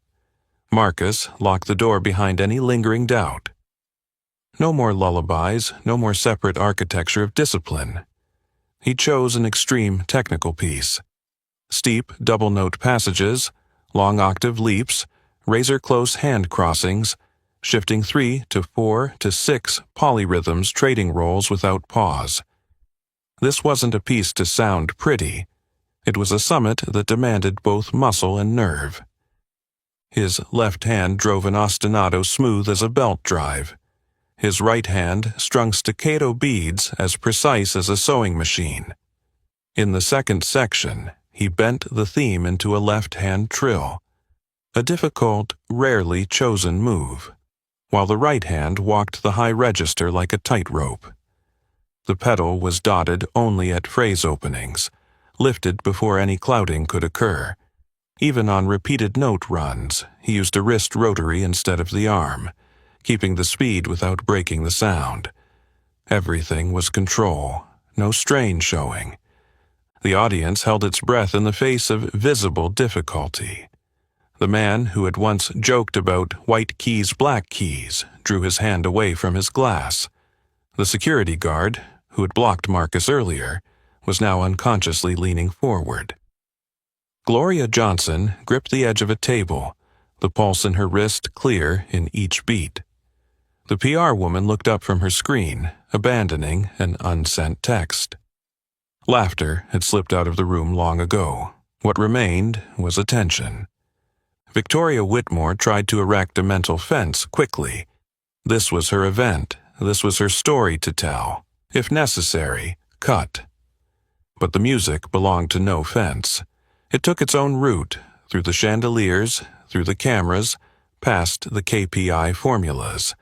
Marcus locked the door behind any lingering doubt. No more lullabies, no more separate architecture of discipline. He chose an extreme technical piece. Steep double-note passages, long octave leaps, razor-close hand crossings, shifting 3 to 4 to 6 polyrhythms trading rolls without pause. This wasn't a piece to sound pretty. It was a summit that demanded both muscle and nerve. His left hand drove an ostinato smooth as a belt drive. His right hand strung staccato beats as precise as a sewing machine. In the second section, he bent the theme into a left-hand trill, a difficult, rarely chosen move, while the right hand walked the high register like a tightrope. The pedal was dotted only at phrase openings, lifted before any clouding could occur. Even on repeated note runs, he used a wrist rotary instead of the arm, keeping the speed without breaking the sound. Everything was control, no strain showing. The audience held its breath in the face of visible difficulty. The man who had once joked about white keys, black keys, drew his hand away from his glass. The security guard, who had blocked Marcus earlier, was now unconsciously leaning forward. Gloria Johnson gripped the edge of a table, the pulse in her wrist clear in each beat. The PR woman looked up from her screen, abandoning an unsent text. Laughter had slipped out of the room long ago. What remained was attention. Victoria Whitmore tried to erect a mental fence quickly. This was her event. This was her story to tell. If necessary, cut. But the music belonged to no fence. It took its own route, through the chandeliers, through the cameras, past the KPI formulas.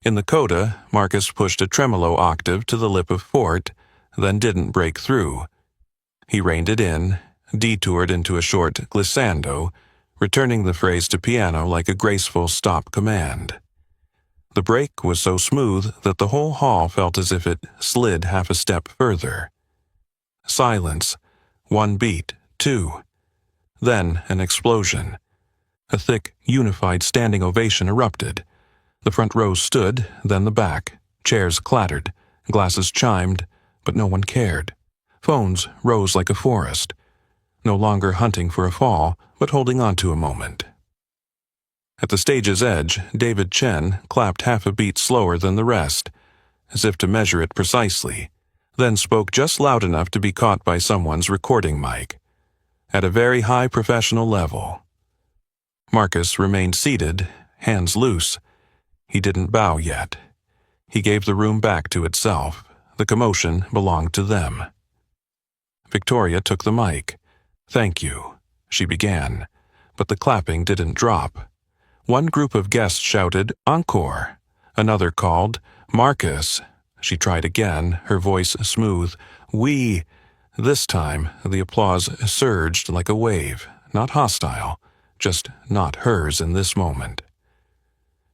In the coda, Marcus pushed a tremolo octave to the lip of Fort, then didn't break through. He reined it in, detoured into a short glissando, returning the phrase to piano like a graceful stop command. The break was so smooth that the whole hall felt as if it slid half a step further. Silence. One beat, two. Then an explosion. A thick, unified standing ovation erupted. The front rows stood, then the back. Chairs clattered. Glasses chimed, but no one cared. Phones rose like a forest, no longer hunting for a fall, but holding on to a moment. At the stage's edge, David Chen clapped half a beat slower than the rest, as if to measure it precisely, then spoke just loud enough to be caught by someone's recording mic, at a very high professional level. Marcus remained seated, hands loose. He didn't bow yet. He gave the room back to itself. The commotion belonged to them. Victoria took the mic. "Thank you," she began, but the clapping didn't drop. One group of guests shouted, "Encore!" Another called, "Marcus!" She tried again, her voice smooth, "We!" This time, the applause surged like a wave, not hostile, just not hers in this moment.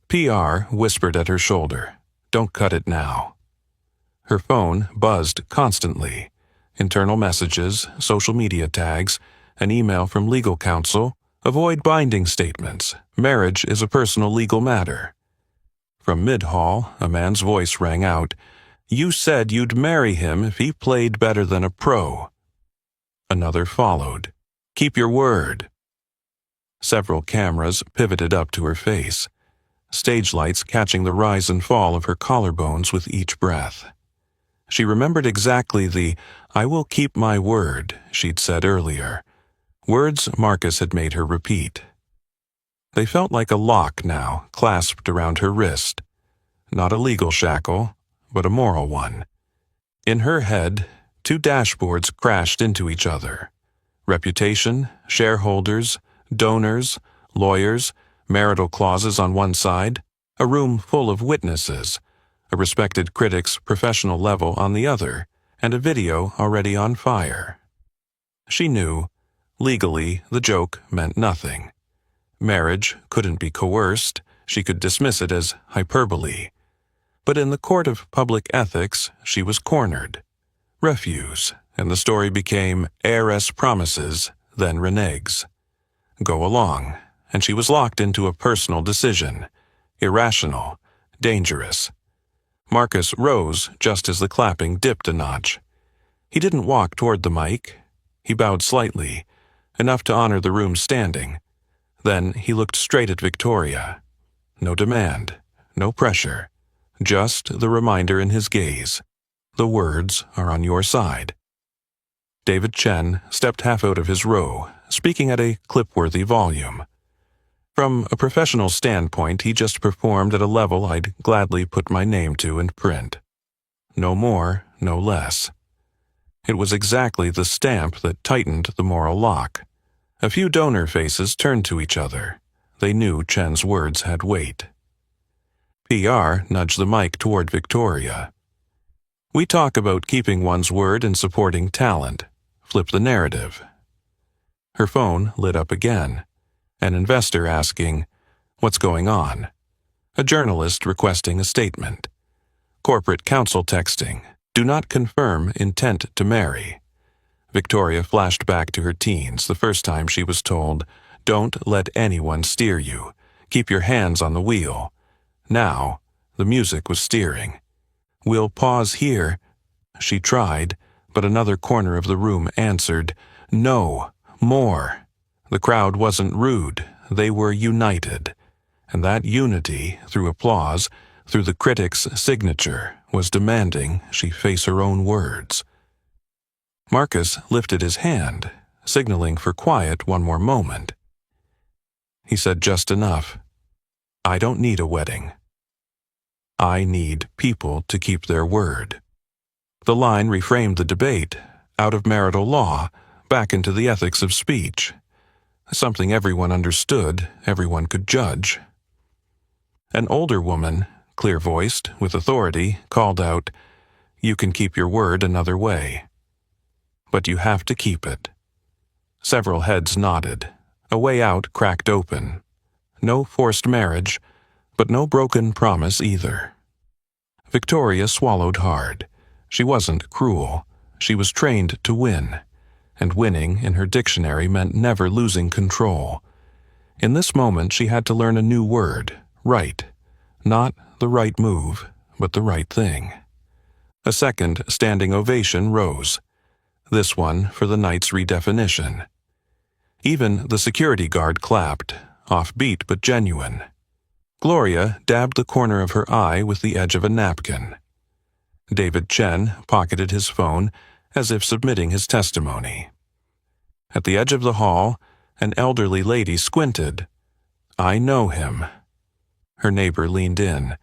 PR whispered at her shoulder, "Don't cut it now." Her phone buzzed constantly. Internal messages, social media tags, an email from legal counsel, "Avoid binding statements. Marriage is a personal legal matter." From mid-hall, a man's voice rang out, "You said you'd marry him if he played better than a pro." Another followed, "Keep your word." Several cameras pivoted up to her face, stage lights catching the rise and fall of her collarbones with each breath. She remembered exactly the "I will keep my word" she'd said earlier, words Marcus had made her repeat. They felt like a lock now, clasped around her wrist. Not a legal shackle, but a moral one. In her head, two dashboards crashed into each other. Reputation, shareholders, donors, lawyers, marital clauses on one side, a room full of witnesses, a respected critic's professional level on the other, and a video already on fire. She knew, legally, the joke meant nothing. Marriage couldn't be coerced, she could dismiss it as hyperbole. But in the court of public ethics, she was cornered. Refuse, and the story became heiress promises, then reneges. Go along, and she was locked into a personal decision. Irrational, dangerous. Marcus rose just as the clapping dipped a notch. He didn't walk toward the mic. He bowed slightly, enough to honor the room standing. Then he looked straight at Victoria. No demand, no pressure, just the reminder in his gaze. The words are on your side. David Chen stepped half out of his row, speaking at a clip-worthy volume. From a professional standpoint, he just performed at a level I'd gladly put my name to in print. No more, no less. It was exactly the stamp that tightened the moral lock. A few donor faces turned to each other. They knew Chen's words had weight. PR nudged the mic toward Victoria. "We talk about keeping one's word and supporting talent. Flip the narrative." Her phone lit up again. An investor asking, "What's going on?" A journalist requesting a statement. Corporate counsel texting, "Do not confirm intent to marry." Victoria flashed back to her teens the first time she was told, "Don't let anyone steer you. Keep your hands on the wheel." Now, the music was steering. "We'll pause here." She tried, but another corner of the room answered, "No, more." The crowd wasn't rude, they were united. And that unity, through applause, through the critic's signature, was demanding she face her own words. Marcus lifted his hand, signaling for quiet one more moment. He said just enough. "I don't need a wedding. I need people to keep their word." The line reframed the debate, out of marital law, back into the ethics of speech. Something everyone understood, everyone could judge. An older woman, clear-voiced, with authority, called out, "You can keep your word another way. But you have to keep it." Several heads nodded. A way out cracked open. No forced marriage, but no broken promise either. Victoria swallowed hard. She wasn't cruel. She was trained to win. And winning, in her dictionary, meant never losing control. In this moment, she had to learn a new word, right. Not the right move, but the right thing. A second standing ovation rose, this one for the night's redefinition. Even the security guard clapped, offbeat but genuine. Gloria dabbed the corner of her eye with the edge of a napkin. David Chen pocketed his phone as if submitting his testimony. At the edge of the hall, an elderly lady squinted. "I know him." Her neighbor leaned in.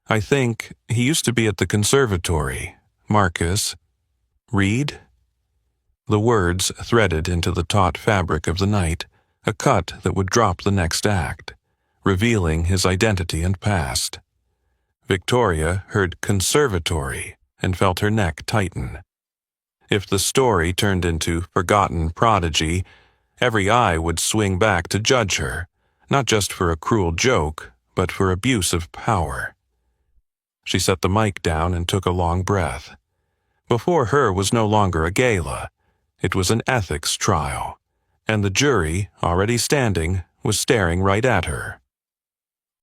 "I think he used to be at the conservatory. Marcus Reed?" The words threaded into the taut fabric of the night, a cut that would drop the next act, revealing his identity and past. Victoria heard conservatory and felt her neck tighten. If the story turned into forgotten prodigy, every eye would swing back to judge her, not just for a cruel joke, but for abuse of power. She set the mic down and took a long breath. Before her was no longer a gala. It was an ethics trial, and the jury, already standing, was staring right at her.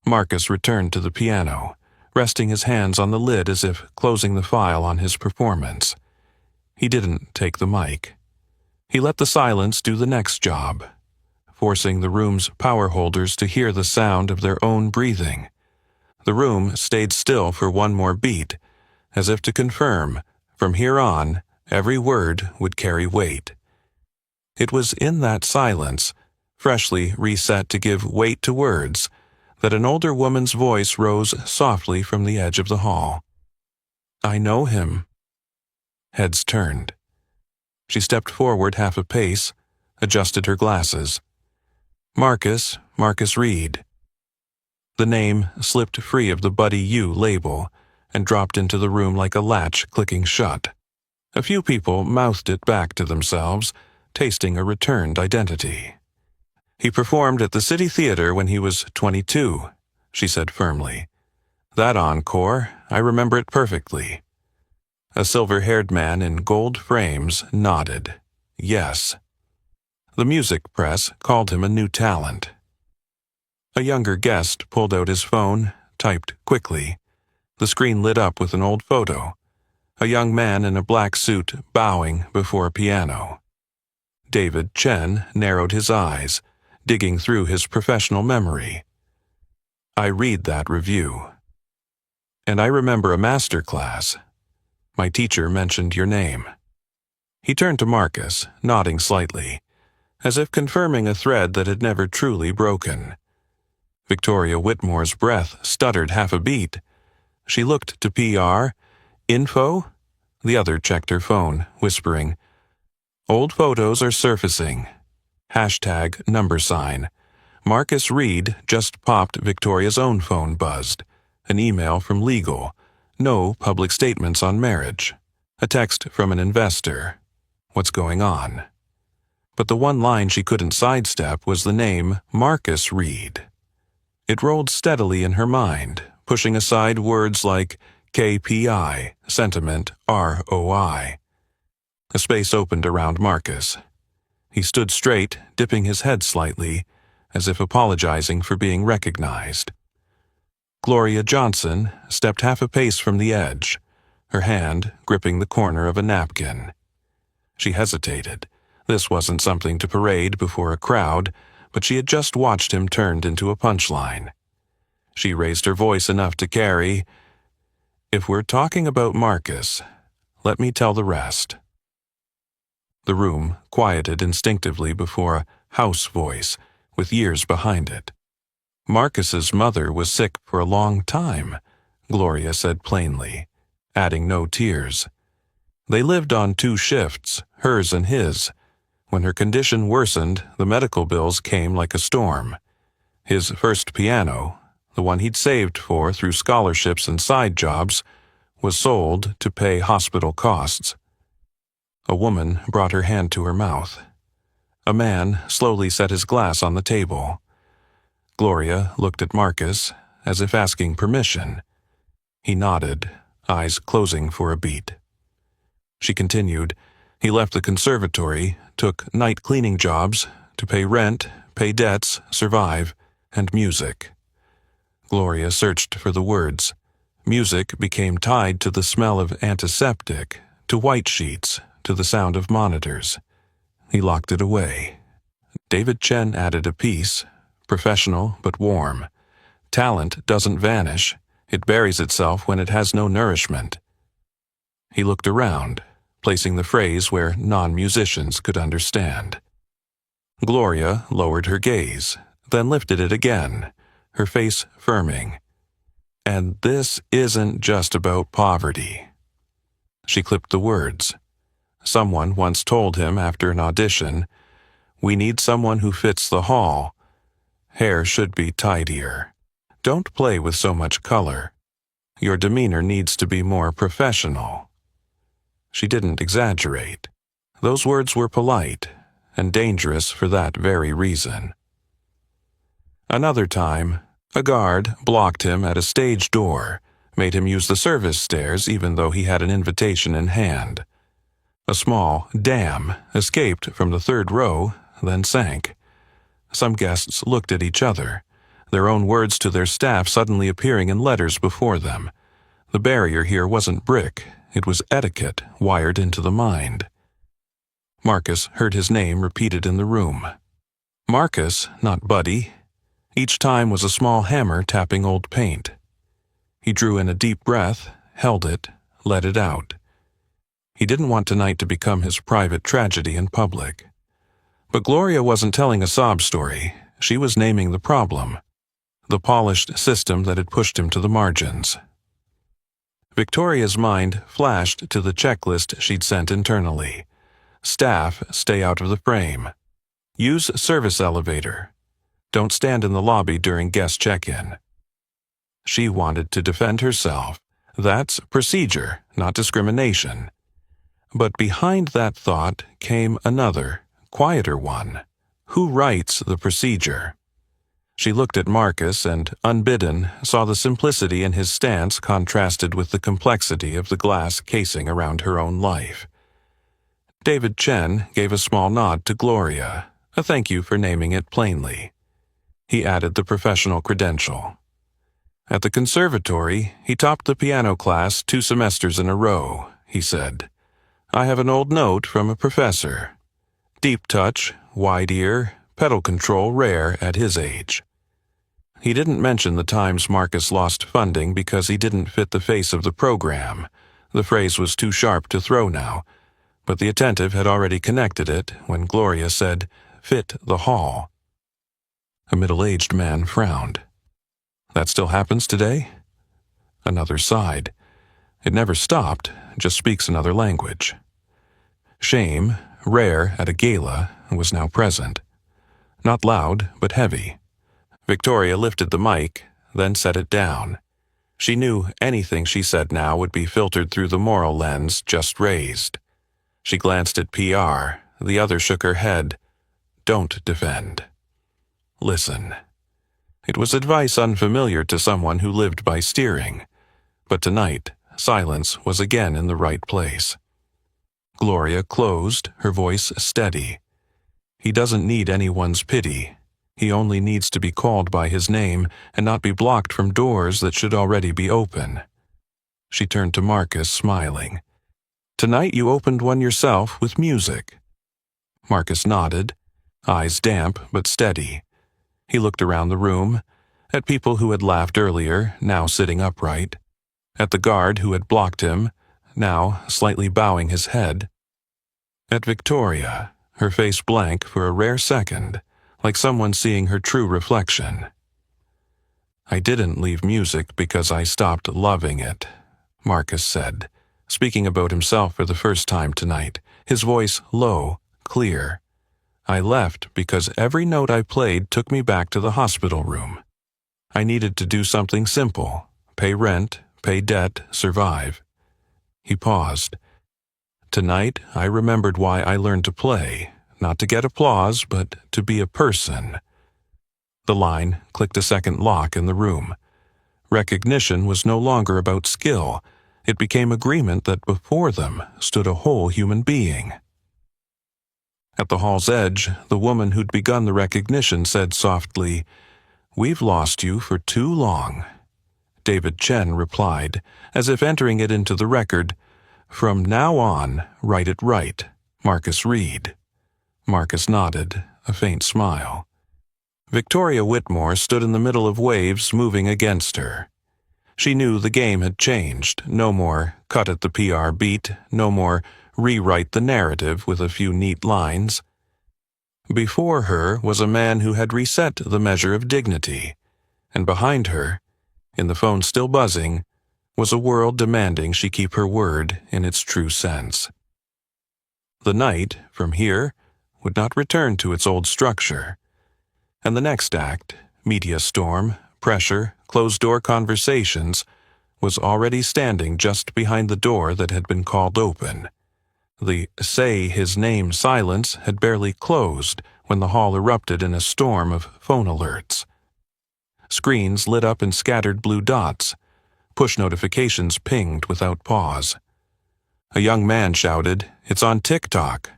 Marcus returned to the piano, resting his hands on the lid as if closing the file on his performance. He didn't take the mic. He let the silence do the next job, forcing the room's power holders to hear the sound of their own breathing. The room stayed still for one more beat, as if to confirm, from here on, every word would carry weight. It was in that silence, freshly reset to give weight to words, that an older woman's voice rose softly from the edge of the hall. "I know him." Heads turned. She stepped forward half a pace, adjusted her glasses. Marcus Reed." The name slipped free of the Buddy U label and dropped into the room like a latch clicking shut. A few people mouthed it back to themselves, tasting a returned identity. "He performed at the City Theater when he was 22, she said firmly. "That encore, I remember it perfectly." A silver-haired man in gold frames nodded. Yes. The music press called him a new talent. A younger guest pulled out his phone, typed quickly. The screen lit up with an old photo. A young man in a black suit bowing before a piano. David Chen narrowed his eyes, digging through his professional memory. "I read that review. And I remember a master class. My teacher mentioned your name." He turned to Marcus, nodding slightly, as if confirming a thread that had never truly broken. Victoria Whitmore's breath stuttered half a beat. She looked to PR. "Info?" The other checked her phone, whispering, "Old photos are surfacing. Hashtag number sign." Marcus Reed just popped. Victoria's own phone buzzed. An email from legal. No public statements on marriage. A text from an investor. What's going on? But the one line she couldn't sidestep was the name Marcus Reed. It rolled steadily in her mind, pushing aside words like KPI, sentiment, ROI. A space opened around Marcus. He stood straight, dipping his head slightly, as if apologizing for being recognized. Gloria Johnson stepped half a pace from the edge, her hand gripping the corner of a napkin. She hesitated. This wasn't something to parade before a crowd, but she had just watched him turned into a punchline. She raised her voice enough to carry, "If we're talking about Marcus, let me tell the rest." The room quieted instinctively before a house voice with years behind it. "Marcus's mother was sick for a long time," Gloria said plainly, adding no tears. "They lived on 2 shifts, hers and his. When her condition worsened, the medical bills came like a storm. His first piano, the one he'd saved for through scholarships and side jobs, was sold to pay hospital costs." A woman brought her hand to her mouth. A man slowly set his glass on the table. Gloria looked at Marcus, as if asking permission. He nodded, eyes closing for a beat. She continued, "He left the conservatory, took night cleaning jobs, to pay rent, pay debts, survive, and music." Gloria searched for the words. Music became tied to the smell of antiseptic, to white sheets, to the sound of monitors. He locked it away. David Chen added a piece, professional but warm. Talent doesn't vanish. It buries itself when it has no nourishment. He looked around, placing the phrase where non-musicians could understand. Gloria lowered her gaze, then lifted it again, her face firming. And this isn't just about poverty. She clipped the words. Someone once told him after an audition, "We need someone who fits the hall. Hair should be tidier. Don't play with so much color. Your demeanor needs to be more professional." She didn't exaggerate. Those words were polite and dangerous for that very reason. Another time, a guard blocked him at a stage door, made him use the service stairs even though he had an invitation in hand. A small "damn" escaped from the third row, then sank. Some guests looked at each other, their own words to their staff suddenly appearing in letters before them. The barrier here wasn't brick, it was etiquette wired into the mind. Marcus heard his name repeated in the room. Marcus, not Buddy. Each time was a small hammer tapping old paint. He drew in a deep breath, held it, let it out. He didn't want tonight to become his private tragedy in public. But Gloria wasn't telling a sob story. She was naming the problem. The polished system that had pushed him to the margins. Victoria's mind flashed to the checklist she'd sent internally. Staff, stay out of the frame. Use service elevator. Don't stand in the lobby during guest check-in. She wanted to defend herself. That's procedure, not discrimination. But behind that thought came another, quieter one. Who writes the procedure? She looked at Marcus and, unbidden, saw the simplicity in his stance contrasted with the complexity of the glass casing around her own life. David Chen gave a small nod to Gloria, a thank you for naming it plainly. He added the professional credential. At the conservatory, he topped the piano class 2 semesters in a row, he said. I have an old note from a professor. Deep touch, wide ear, pedal control rare at his age. He didn't mention the times Marcus lost funding because he didn't fit the face of the program. The phrase was too sharp to throw now, but the attentive had already connected it when Gloria said, "Fit the hall." A middle-aged man frowned. That still happens today? Another sighed. It never stopped, just speaks another language. Shame, rare at a gala, was now present. Not loud, but heavy. Victoria lifted the mic, then set it down. She knew anything she said now would be filtered through the moral lens just raised. She glanced at PR. The other shook her head. Don't defend. Listen. It was advice unfamiliar to someone who lived by steering. But tonight, silence was again in the right place. Gloria closed, her voice steady. He doesn't need anyone's pity. He only needs to be called by his name and not be blocked from doors that should already be open. She turned to Marcus, smiling. Tonight you opened one yourself with music. Marcus nodded, eyes damp but steady. He looked around the room, at people who had laughed earlier, now sitting upright, at the guard who had blocked him, now slightly bowing his head, at Victoria, her face blank for a rare second, like someone seeing her true reflection. I didn't leave music because I stopped loving it, Marcus said, speaking about himself for the first time tonight, his voice low, clear. I left because every note I played took me back to the hospital room. I needed to do something simple, pay rent, pay debt, survive. He paused. Tonight, I remembered why I learned to play, not to get applause, but to be a person. The line clicked a second lock in the room. Recognition was no longer about skill. It became agreement that before them stood a whole human being. At the hall's edge, the woman who'd begun the recognition said softly, "We've lost you for too long." David Chen replied, as if entering it into the record. "From now on, write it right. Marcus Reed." Marcus nodded, a faint smile. Victoria Whitmore stood in the middle of waves moving against her. She knew the game had changed. No more cut at the PR beat, no more rewrite the narrative with a few neat lines. Before her was a man who had reset the measure of dignity, and behind her, in the phone still buzzing, was a world demanding she keep her word in its true sense. The night, from here, would not return to its old structure. And the next act, media storm, pressure, closed-door conversations, was already standing just behind the door that had been called open. The "say his name" silence had barely closed when the hall erupted in a storm of phone alerts. Screens lit up in scattered blue dots. Push notifications pinged without pause. A young man shouted, "It's on TikTok."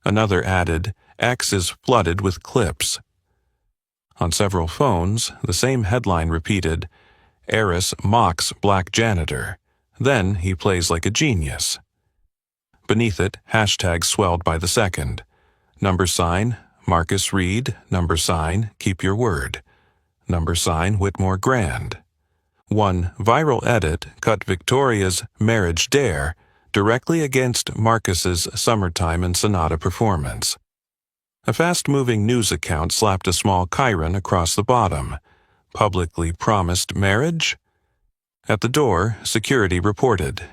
Another added, "X is flooded with clips." On several phones, the same headline repeated, "Heiress mocks black janitor. Then he plays like a genius." Beneath it, hashtags swelled by the second. $, Marcus Reed, $, keep your word. $, Whitmore Grand. One viral edit cut Victoria's Marriage Dare directly against Marcus's Summertime and Sonata performance. A fast-moving news account slapped a small chyron across the bottom. Publicly promised marriage? At the door, security reported.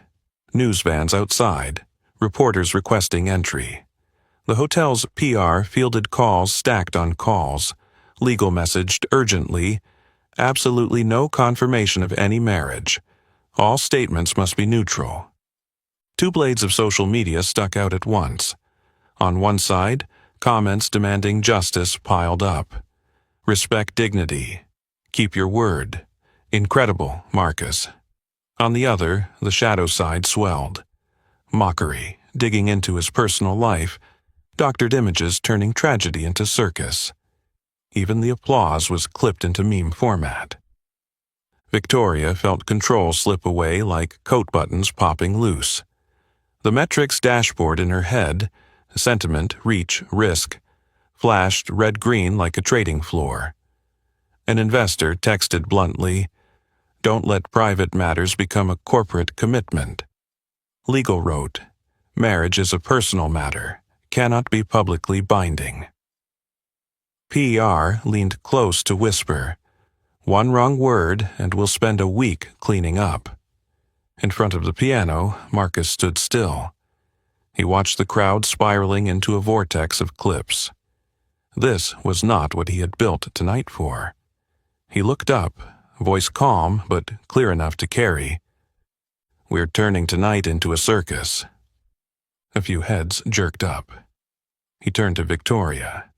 News vans outside. Reporters requesting entry. The hotel's PR fielded calls stacked on calls. Legal messaged urgently, "Absolutely no confirmation of any marriage. All statements must be neutral." Two blades of social media stuck out at once. On one side, comments demanding justice piled up. "Respect dignity. Keep your word. Incredible, Marcus." On the other, the shadow side swelled. Mockery, digging into his personal life, doctored images turning tragedy into circus. Even the applause was clipped into meme format. Victoria felt control slip away like coat buttons popping loose. The metrics dashboard in her head, sentiment, reach, risk, flashed red-green like a trading floor. An investor texted bluntly, "Don't let private matters become a corporate commitment." Legal wrote, "Marriage is a personal matter, cannot be publicly binding." PR leaned close to whisper, "One wrong word and we'll spend a week cleaning up." In front of the piano, Marcus stood still. He watched the crowd spiraling into a vortex of clips. This was not what he had built tonight for. He looked up, voice calm but clear enough to carry. "We're turning tonight into a circus." A few heads jerked up. He turned to Victoria.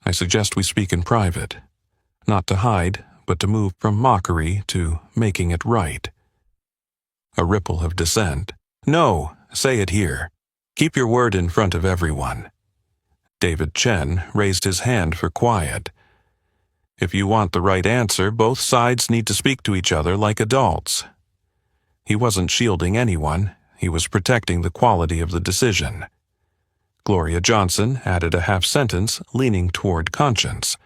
"I suggest we speak in private. Not to hide, but to move from mockery to making it right." A ripple of dissent. "No, say it here. Keep your word in front of everyone." David Chen raised his hand for quiet. "If you want the right answer, both sides need to speak to each other like adults." He wasn't shielding anyone, he was protecting the quality of the decision. Gloria Johnson added a half sentence leaning toward conscience.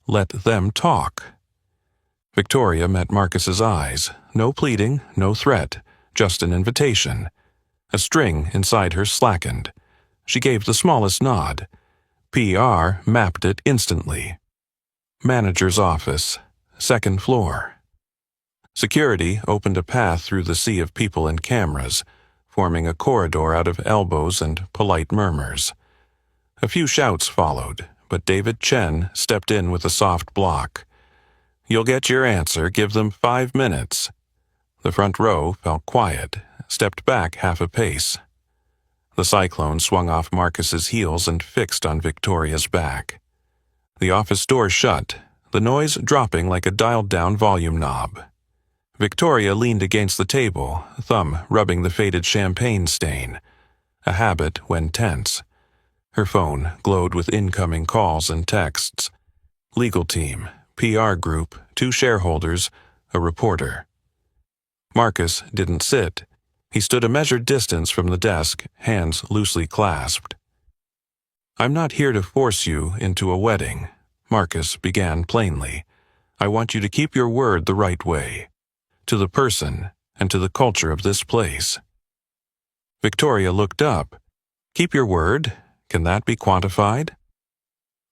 "Let them talk." Victoria met Marcus's eyes. No pleading, no threat, just an invitation. A string inside her slackened. She gave the smallest nod. PR mapped it instantly. Manager's office, second floor. Security opened a path through the sea of people and cameras, forming a corridor out of elbows and polite murmurs. A few shouts followed, but David Chen stepped in with a soft block. "You'll get your answer, give them 5 minutes." The front row felt quiet, stepped back half a pace. The cyclone swung off Marcus's heels and fixed on Victoria's back. The office door shut, the noise dropping like a dialed-down volume knob. Victoria leaned against the table, thumb rubbing the faded champagne stain, a habit when tense. Her phone glowed with incoming calls and texts. Legal team, PR group, 2 shareholders, a reporter. Marcus didn't sit. He stood a measured distance from the desk, hands loosely clasped. "I'm not here to force you into a wedding," Marcus began plainly. "I want you to keep your word the right way, to the person and to the culture of this place." Victoria looked up. "Keep your word? Can that be quantified?"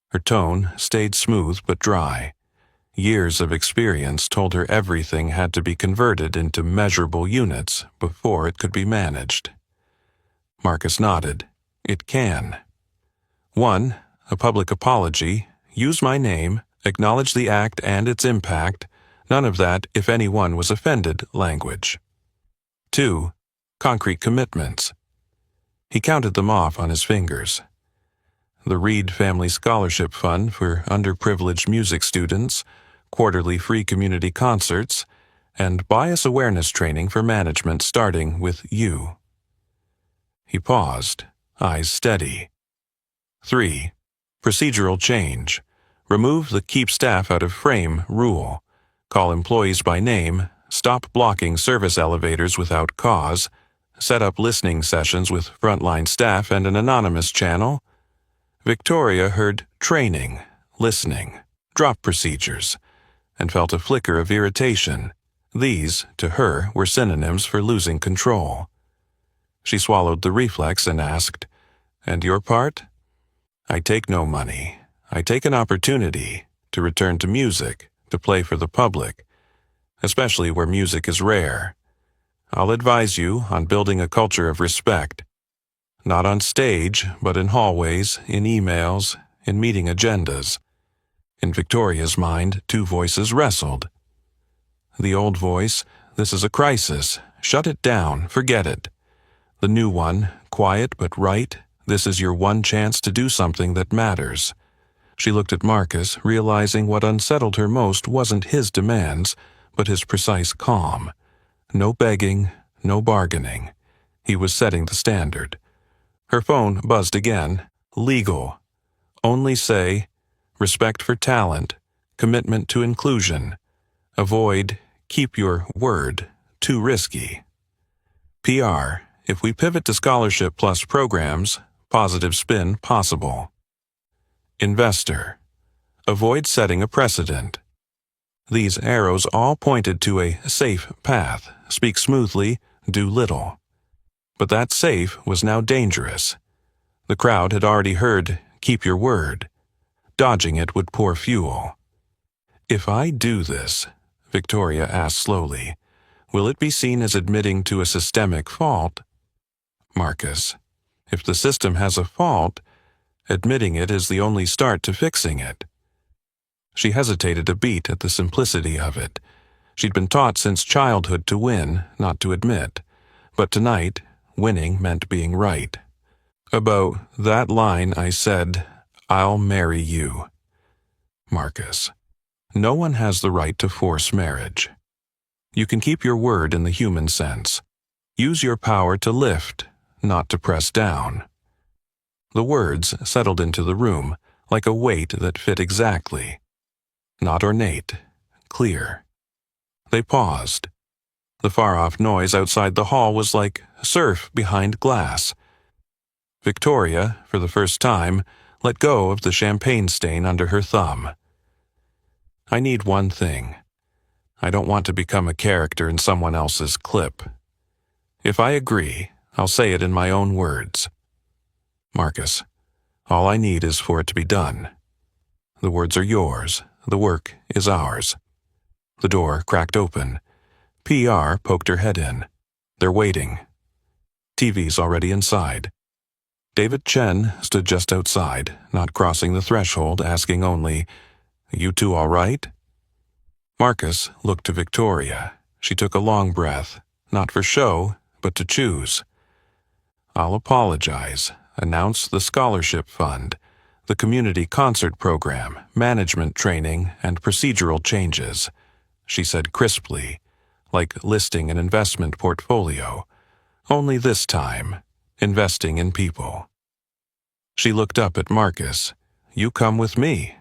Her tone stayed smooth but dry. Years of experience told her everything had to be converted into measurable units before it could be managed. Marcus nodded. "It can. 1. A public apology. Use my name, acknowledge the act and its impact, none of that if anyone was offended language. 2. Concrete commitments." He counted them off on his fingers. The Reed Family Scholarship Fund for underprivileged music students, quarterly free community concerts, and bias awareness training for management starting with you. He paused, eyes steady. 3. Procedural change. Remove the keep staff out of frame rule. Call employees by name, stop blocking service elevators without cause, set up listening sessions with frontline staff and an anonymous channel. Victoria heard training, listening, drop procedures, and felt a flicker of irritation. These, to her, were synonyms for losing control. She swallowed the reflex and asked, "And your part?" "I take no money. I take an opportunity to return to music, to play for the public, especially where music is rare. I'll advise you on building a culture of respect, not on stage, but in hallways, in emails, in meeting agendas." In Victoria's mind, two voices wrestled. The old voice, "This is a crisis. Shut it down. Forget it." The new one, quiet but right, "This is your one chance to do something that matters." She looked at Marcus, realizing what unsettled her most wasn't his demands, but his precise calm. No begging, no bargaining. He was setting the standard. Her phone buzzed again. Legal. Only say, respect for talent, commitment to inclusion. Avoid, keep your word, too risky. PR, if we pivot to scholarship plus programs, positive spin possible. Investor, avoid setting a precedent. These arrows all pointed to a safe path. Speak smoothly, do little. But that safe was now dangerous. The crowd had already heard, "Keep your word." Dodging it would pour fuel. "If I do this," Victoria asked slowly, "will it be seen as admitting to a systemic fault?" Marcus, "If the system has a fault, admitting it is the only start to fixing it." She hesitated a beat at the simplicity of it. She'd been taught since childhood to win, not to admit. But tonight, winning meant being right. "About that line I said, 'I'll marry you.'" Marcus, "No one has the right to force marriage. You can keep your word in the human sense. Use your power to lift, not to press down." The words settled into the room, like a weight that fit exactly. Not ornate, clear. They paused. The far-off noise outside the hall was like surf behind glass. Victoria, for the first time, let go of the champagne stain under her thumb. "I need one thing. I don't want to become a character in someone else's clip. If I agree, I'll say it in my own words." Marcus, "All I need is for it to be done. The words are yours. The work is ours." The door cracked open. PR poked her head in. "They're waiting." TV's already inside. David Chen stood just outside, not crossing the threshold, asking only, "You two all right?" Marcus looked to Victoria. She took a long breath, not for show, but to choose. "I'll apologize. Announce the scholarship fund, the community concert program, management training, and procedural changes," she said crisply, like listing an investment portfolio. Only this time, investing in people. She looked up at Marcus. "You come with me.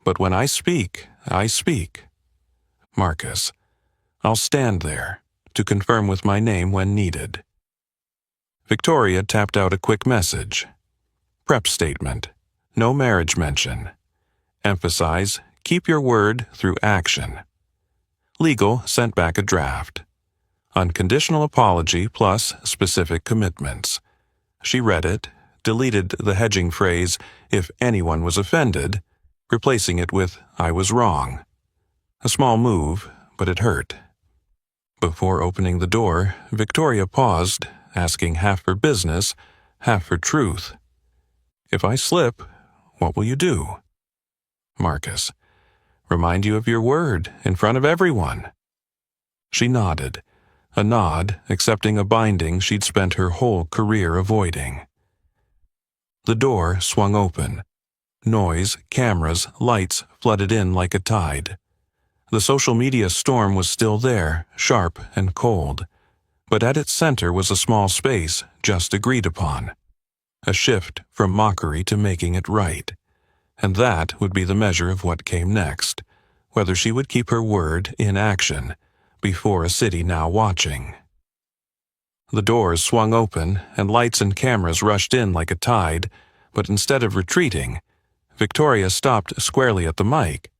But when I speak, I speak." Marcus, "I'll stand there, to confirm with my name when needed. Victoria tapped out a quick message. Prep statement. No marriage mention. Emphasize, keep your word through action. Legal sent back a draft. Unconditional apology plus specific commitments. She read it, deleted the hedging phrase, if anyone was offended, replacing it with, I was wrong. A small move, but it hurt. Before opening the door, Victoria paused, asking half for business, half for truth. If I slip, what will you do? Marcus. Remind you of your word in front of everyone. She nodded, a nod accepting a binding she'd spent her whole career avoiding. The door swung open. Noise, cameras, lights flooded in like a tide. The social media storm was still there, sharp and cold, but at its center was a small space just agreed upon. A shift from mockery to making it right. And that would be the measure of what came next, whether she would keep her word in action, before a city now watching. The doors swung open, and lights and cameras rushed in like a tide, but instead of retreating, Victoria stopped squarely at the mic.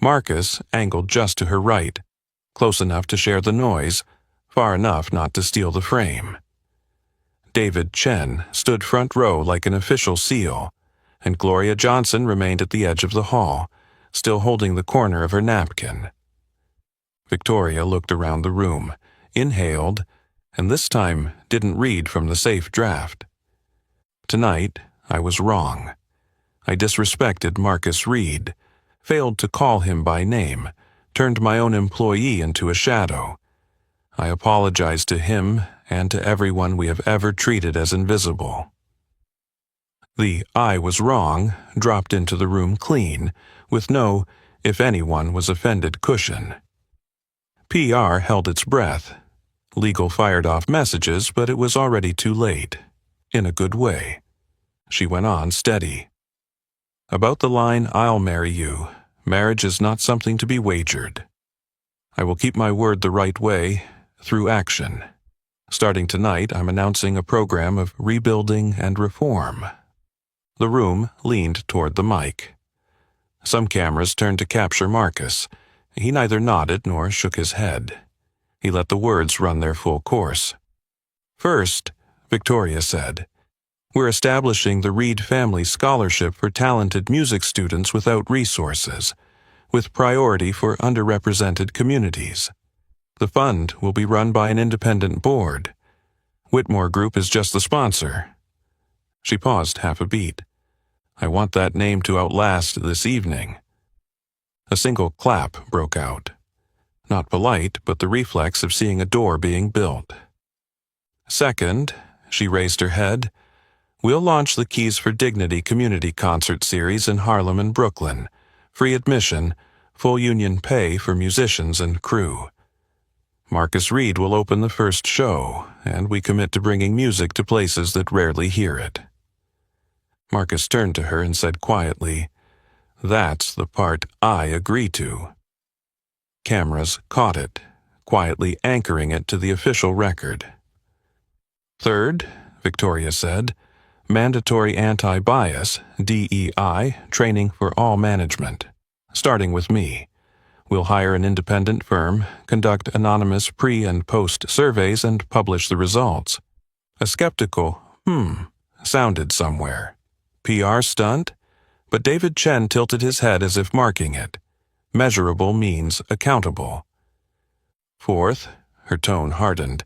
Marcus angled just to her right, close enough to share the noise, far enough not to steal the frame. David Chen stood front row like an official seal, and Gloria Johnson remained at the edge of the hall, still holding the corner of her napkin. Victoria looked around the room, inhaled, and this time didn't read from the safe draft. Tonight, I was wrong. I disrespected Marcus Reed, failed to call him by name, turned my own employee into a shadow. I apologized to him and to everyone we have ever treated as invisible. The I was wrong dropped into the room clean, with no, if anyone was offended cushion. PR held its breath. Legal fired off messages, but it was already too late. In a good way. She went on steady. About the line, I'll marry you. Marriage is not something to be wagered. I will keep my word the right way, through action. Starting tonight, I'm announcing a program of rebuilding and reform. The room leaned toward the mic. Some cameras turned to capture Marcus. He neither nodded nor shook his head. He let the words run their full course. First, Victoria said, we're establishing the Reed Family Scholarship for talented music students without resources, with priority for underrepresented communities. The fund will be run by an independent board. Whitmore Group is just the sponsor. She paused half a beat. I want that name to outlast this evening. A single clap broke out. Not polite, but the reflex of seeing a door being built. Second, she raised her head, we'll launch the Keys for Dignity community concert series in Harlem and Brooklyn. Free admission, full union pay for musicians and crew. Marcus Reed will open the first show, and we commit to bringing music to places that rarely hear it. Marcus turned to her and said quietly, that's the part I agree to. Cameras caught it, quietly anchoring it to the official record. Third, Victoria said, mandatory anti-bias, DEI, training for all management, starting with me. We'll hire an independent firm, conduct anonymous pre- and post-surveys, and publish the results. A skeptical, sounded somewhere. PR stunt? But David Chen tilted his head as if marking it. Measurable means accountable. Fourth, her tone hardened,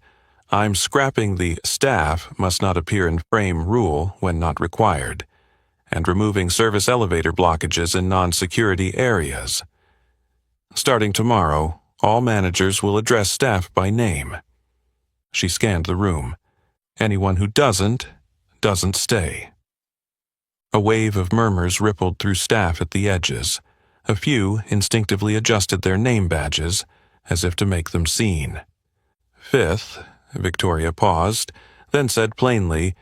I'm scrapping the staff must not appear in frame rule when not required, and removing service elevator blockages in non-security areas. Starting tomorrow, all managers will address staff by name. She scanned the room. Anyone who doesn't stay. A wave of murmurs rippled through staff at the edges. A few instinctively adjusted their name badges, as if to make them seen. Fifth, Victoria paused, then said plainly,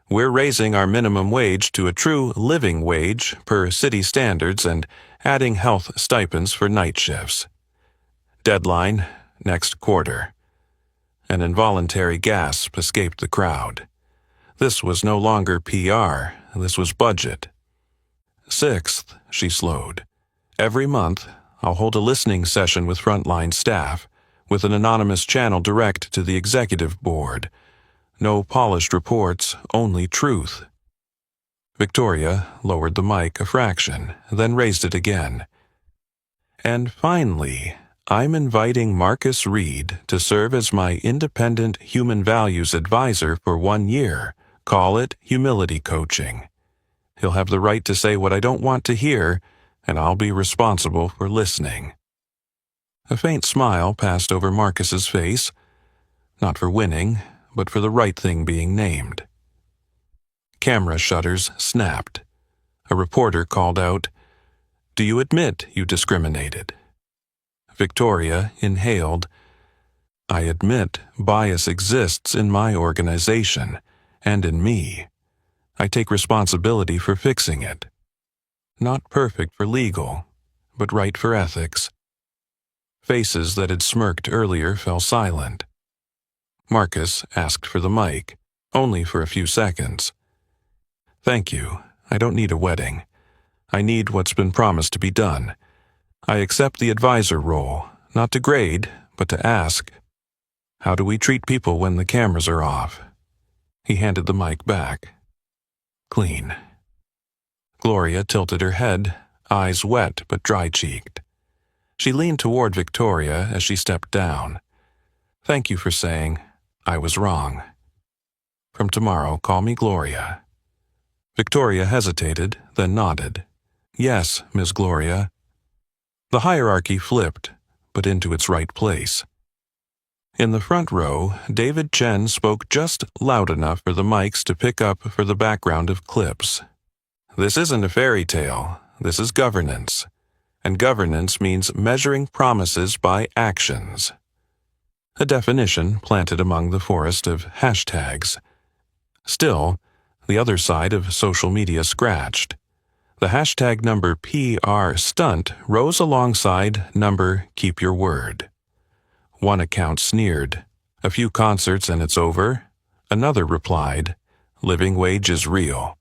we're raising our minimum wage to a true living wage per city standards and adding health stipends for night shifts. Deadline, next quarter. An involuntary gasp escaped the crowd. This was no longer PR, this was budget. 6th, she slowed. Every month, I'll hold a listening session with frontline staff, with an anonymous channel direct to the executive board. No polished reports, only truth. Victoria lowered the mic a fraction, then raised it again. And finally, I'm inviting Marcus Reed to serve as my independent human values advisor for 1 year. Call it humility coaching. He'll have the right to say what I don't want to hear, and I'll be responsible for listening. A faint smile passed over Marcus's face, not for winning, but for the right thing being named. Camera shutters snapped. A reporter called out, "Do you admit you discriminated?" Victoria inhaled, "I admit bias exists in my organization and in me. I take responsibility for fixing it. Not perfect for legal, but right for ethics." Faces that had smirked earlier fell silent. Marcus asked for the mic, only for a few seconds. "Thank you. I don't need a wedding. I need what's been promised to be done. I accept the advisor role, not to grade, but to ask, how do we treat people when the cameras are off?" He handed the mic back. "Clean." Gloria tilted her head, eyes wet but dry-cheeked. She leaned toward Victoria as she stepped down. "Thank you for saying, I was wrong. From tomorrow, call me Gloria." Victoria hesitated, then nodded. "Yes, Miss Gloria." The hierarchy flipped, but into its right place. In the front row, David Chen spoke just loud enough for the mics to pick up for the background of clips. "This isn't a fairy tale. This is governance. And governance means measuring promises by actions." A definition planted among the forest of hashtags. Still, the other side of social media scratched. The hashtag number PR stunt rose alongside number keep your word. One account sneered, "A few concerts and it's over." Another replied, "Living wage is real."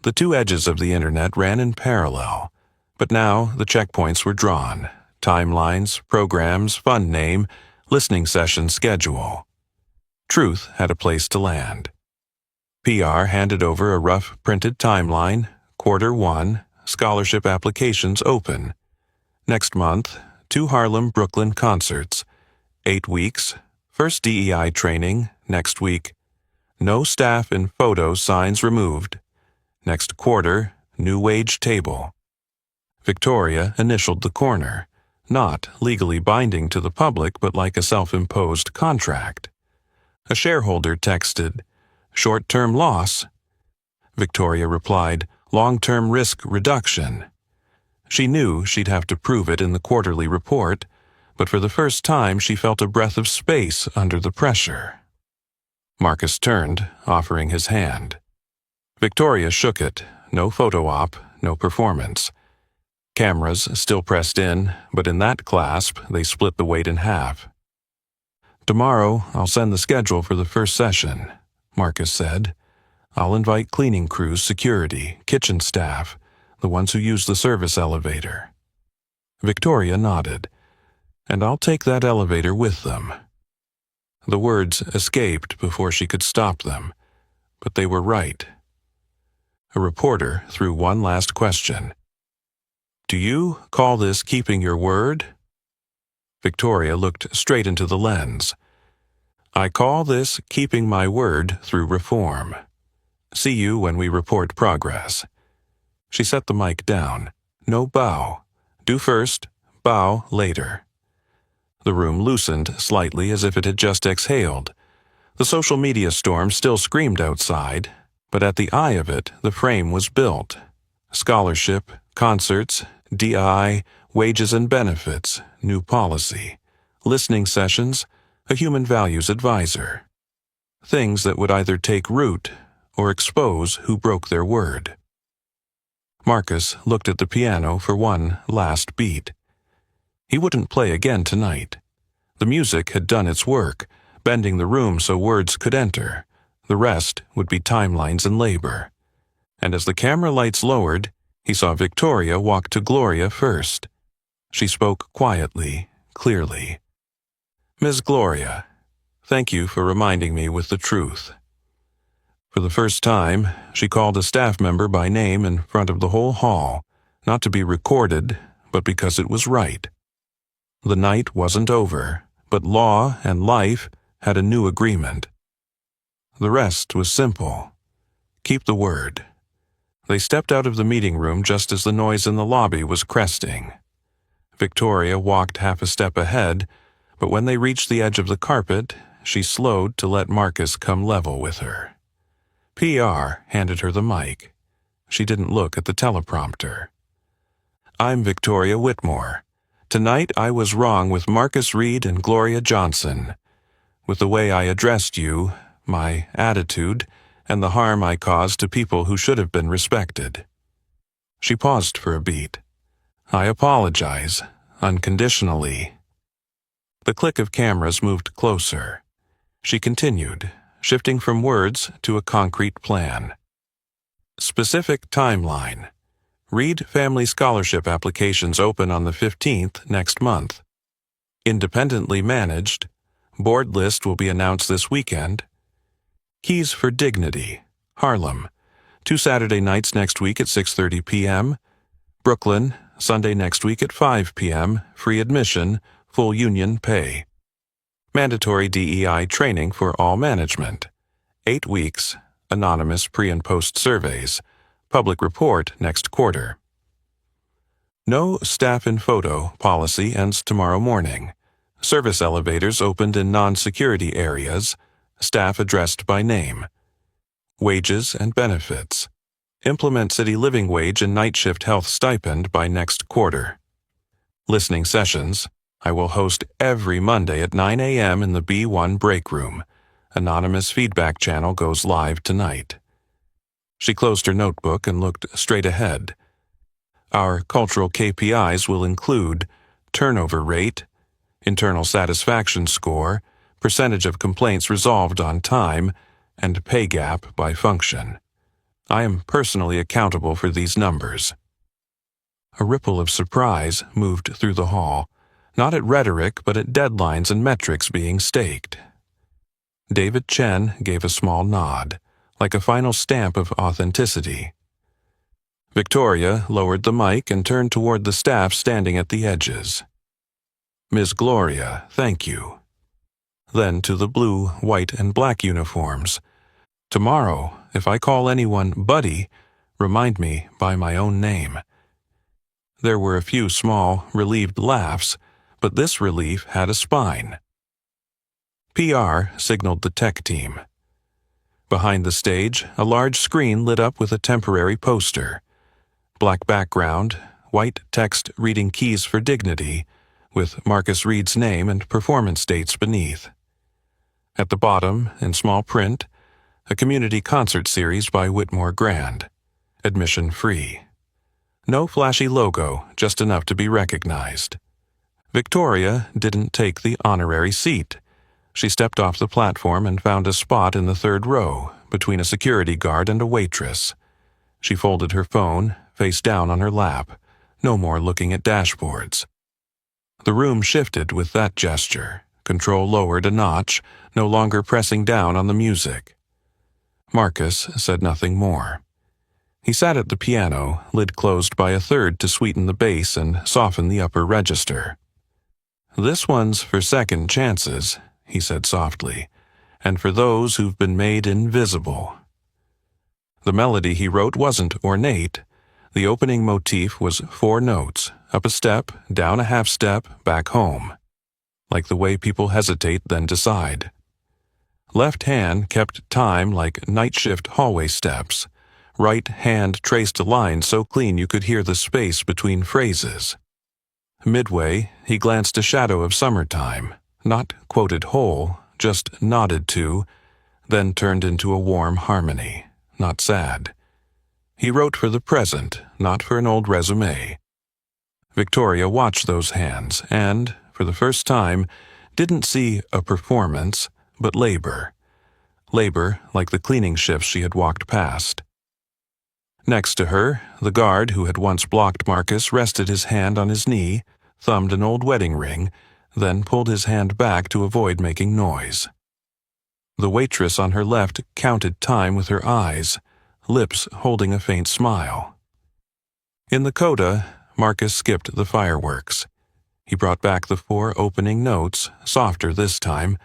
The two edges of the internet ran in parallel, but now the checkpoints were drawn: timelines, programs, fund name, listening session schedule. Truth had a place to land. PR handed over a rough printed timeline. Q1, scholarship applications open. Next month, 2 Harlem, Brooklyn concerts. 8 weeks, first DEI training. Next week, no staff in photo signs removed. Next quarter, new wage table. Victoria initialed the corner, not legally binding to the public but like a self-imposed contract. A shareholder texted, "Short-term loss." Victoria replied, "Long-term risk reduction." She knew she'd have to prove it in the quarterly report, but for the first time she felt a breath of space under the pressure. Marcus turned, offering his hand. Victoria shook it. No photo op, no performance. Cameras still pressed in, but in that clasp they split the weight in half. "Tomorrow I'll send the schedule for the first session," Marcus said. "I'll invite cleaning crews, security, kitchen staff, the ones who use the service elevator." Victoria nodded. "And I'll take that elevator with them." The words escaped before she could stop them, but they were right. A reporter threw one last question. "Do you call this keeping your word?" Victoria looked straight into the lens. "I call this keeping my word through reform. See you when we report progress." She set the mic down. "No bow. Do first, bow later." The room loosened slightly as if it had just exhaled. The social media storm still screamed outside, but at the eye of it the frame was built. Scholarship, concerts, DI, wages and benefits, new policy, listening sessions, a human values advisor. Things that would either take root or expose who broke their word. Marcus looked at the piano for one last beat. He wouldn't play again tonight. The music had done its work, bending the room so words could enter. The rest would be timelines and labor. And as the camera lights lowered, he saw Victoria walk to Gloria first. She spoke quietly, clearly. "Ms. Gloria, thank you for reminding me with the truth." For the first time, she called a staff member by name in front of the whole hall, not to be recorded, but because it was right. The night wasn't over, but law and life had a new agreement. The rest was simple. Keep the word. They stepped out of the meeting room just as the noise in the lobby was cresting. Victoria walked half a step ahead, but when they reached the edge of the carpet, she slowed to let Marcus come level with her. PR handed her the mic. She didn't look at the teleprompter. "I'm Victoria Whitmore. Tonight I was wrong with Marcus Reed and Gloria Johnson. With the way I addressed you, my attitude, and the harm I caused to people who should have been respected." She paused for a beat. "I apologize, unconditionally." The click of cameras moved closer. She continued, shifting from words to a concrete plan. Specific timeline. Reed Family Scholarship applications open on the 15th next month. Independently managed. Board list will be announced this weekend. Keys for Dignity, Harlem. 2 Saturday nights next week at 6:30 p.m. Brooklyn, Sunday next week at 5 p.m. Free admission, full union pay. Mandatory DEI training for all management. 8 weeks, anonymous pre- and post-surveys. Public report next quarter. No staff in photo policy ends tomorrow morning. Service elevators opened in non-security areas. Staff addressed by name. Wages and benefits. Implement city living wage and night shift health stipend by next quarter. Listening sessions. I will host every Monday at 9 a.m. in the B1 break room. Anonymous feedback channel goes live tonight. She closed her notebook and looked straight ahead. Our cultural KPIs will include turnover rate, internal satisfaction score, percentage of complaints resolved on time, and pay gap by function. I am personally accountable for these numbers. A ripple of surprise moved through the hall, not at rhetoric but at deadlines and metrics being staked. David Chen gave a small nod, like a final stamp of authenticity. Victoria lowered the mic and turned toward the staff standing at the edges. "Ms. Gloria, thank you." Then to the blue, white, and black uniforms. "Tomorrow, if I call anyone Buddy, remind me by my own name." There were a few small, relieved laughs, but this relief had a spine. PR signaled the tech team. Behind the stage, a large screen lit up with a temporary poster. Black background, white text reading Keys for Dignity, with Marcus Reed's name and performance dates beneath. At the bottom, in small print, a community concert series by Whitmore Grand. Admission free. No flashy logo, just enough to be recognized. Victoria didn't take the honorary seat. She stepped off the platform and found a spot in the third row, between a security guard and a waitress. She folded her phone, face down on her lap, no more looking at dashboards. The room shifted with that gesture, control lowered a notch, no longer pressing down on the music. Marcus said nothing more. He sat at the piano, lid closed by a third to sweeten the bass and soften the upper register. "This one's for second chances," he said softly, "and for those who've been made invisible." The melody he wrote wasn't ornate. The opening motif was 4 notes, up a step, down a half step, back home. Like the way people hesitate then decide. Left hand kept time like night shift hallway steps. Right hand traced a line so clean you could hear the space between phrases. Midway, he glanced a shadow of summertime, not quoted whole, just nodded to, then turned into a warm harmony, not sad. He wrote for the present, not for an old resume. Victoria watched those hands and, for the first time, didn't see a performance, but labor. Labor like the cleaning shifts she had walked past. Next to her, the guard who had once blocked Marcus rested his hand on his knee, thumbed an old wedding ring, then pulled his hand back to avoid making noise. The waitress on her left counted time with her eyes, lips holding a faint smile. In the coda, Marcus skipped the fireworks. He brought back the 4 opening notes, softer this time,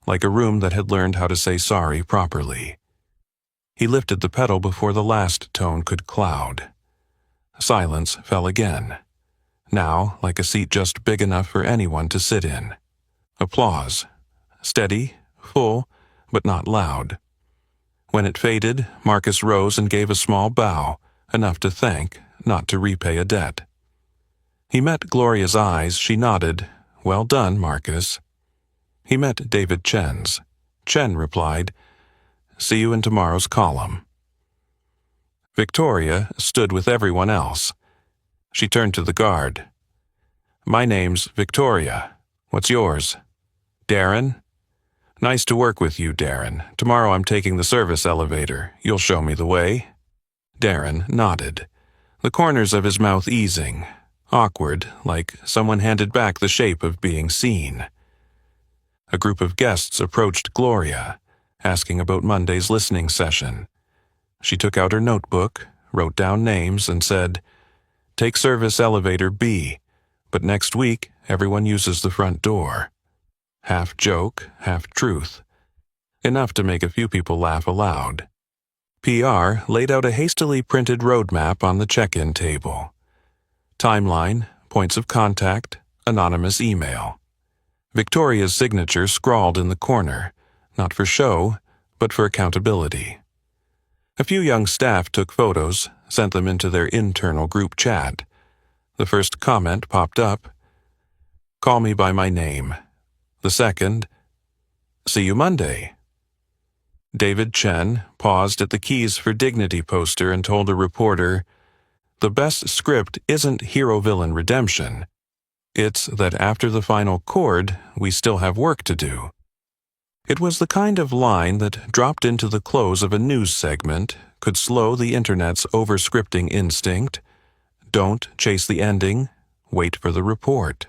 like a room that had learned how to say sorry properly. He lifted the pedal before the last tone could cloud. Silence fell again, now like a seat just big enough for anyone to sit in. Applause. Steady, full, but not loud. When it faded, Marcus rose and gave a small bow, enough to thank, not to repay a debt. He met Gloria's eyes. She nodded. "Well done, Marcus." He met David Chen's. Chen replied, "See you in tomorrow's column." Victoria stood with everyone else. She turned to the guard. "My name's Victoria. What's yours?" "Darren." "Nice to work with you, Darren. Tomorrow I'm taking the service elevator. You'll show me the way?" Darren nodded, the corners of his mouth easing, awkward, like someone handed back the shape of being seen. A group of guests approached Gloria, asking about Monday's listening session. She took out her notebook, wrote down names, and said, "Take service elevator B, but next week everyone uses the front door." Half joke, half truth. Enough to make a few people laugh aloud. PR laid out a hastily printed roadmap on the check-in table. Timeline, points of contact, anonymous email. Victoria's signature scrawled in the corner, not for show, but for accountability. A few young staff took photos, sent them into their internal group chat. The first comment popped up, "Call me by my name." The second, "See you Monday." David Chen paused at the Keys for Dignity poster and told a reporter, "The best script isn't hero-villain redemption. It's that after the final chord, we still have work to do." It was the kind of line that, dropped into the close of a news segment, could slow the internet's over-scripting instinct. Don't chase the ending, wait for the report.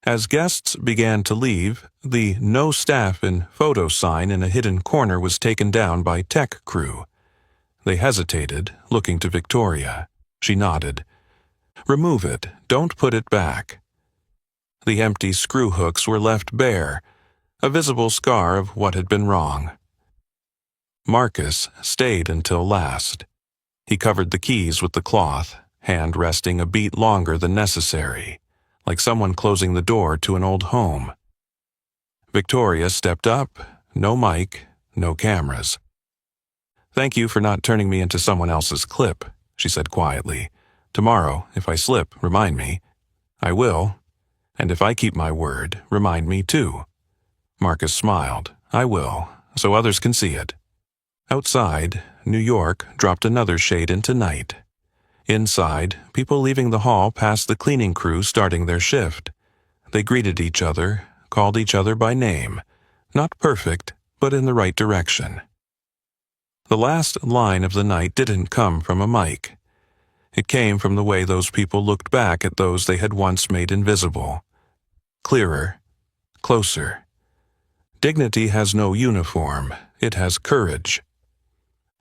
As guests began to leave, the "No Staff in Photo" sign in a hidden corner was taken down by tech crew. They hesitated, looking to Victoria. She nodded. "Remove it. Don't put it back." The empty screw hooks were left bare, a visible scar of what had been wrong. Marcus stayed until last. He covered the keys with the cloth, hand resting a beat longer than necessary, like someone closing the door to an old home. Victoria stepped up, no mic, no cameras. "Thank you for not turning me into someone else's clip," she said quietly. "Tomorrow, if I slip, remind me." "I will. And if I keep my word, remind me too." Marcus smiled. "I will, so others can see it." Outside, New York dropped another shade into night. Inside, people leaving the hall passed the cleaning crew starting their shift. They greeted each other, called each other by name. Not perfect, but in the right direction. The last line of the night didn't come from a mic. It came from the way those people looked back at those they had once made invisible. Clearer, closer. Dignity has no uniform. It has courage.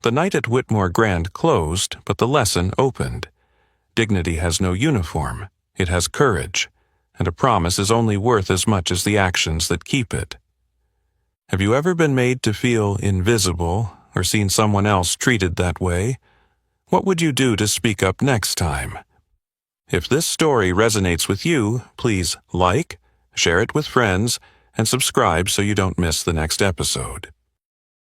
The night at Whitmore Grand closed, but the lesson opened. Dignity has no uniform. It has courage. And a promise is only worth as much as the actions that keep it. Have you ever been made to feel invisible or seen someone else treated that way? What would you do to speak up next time? If this story resonates with you, please like, share it with friends, and subscribe so you don't miss the next episode.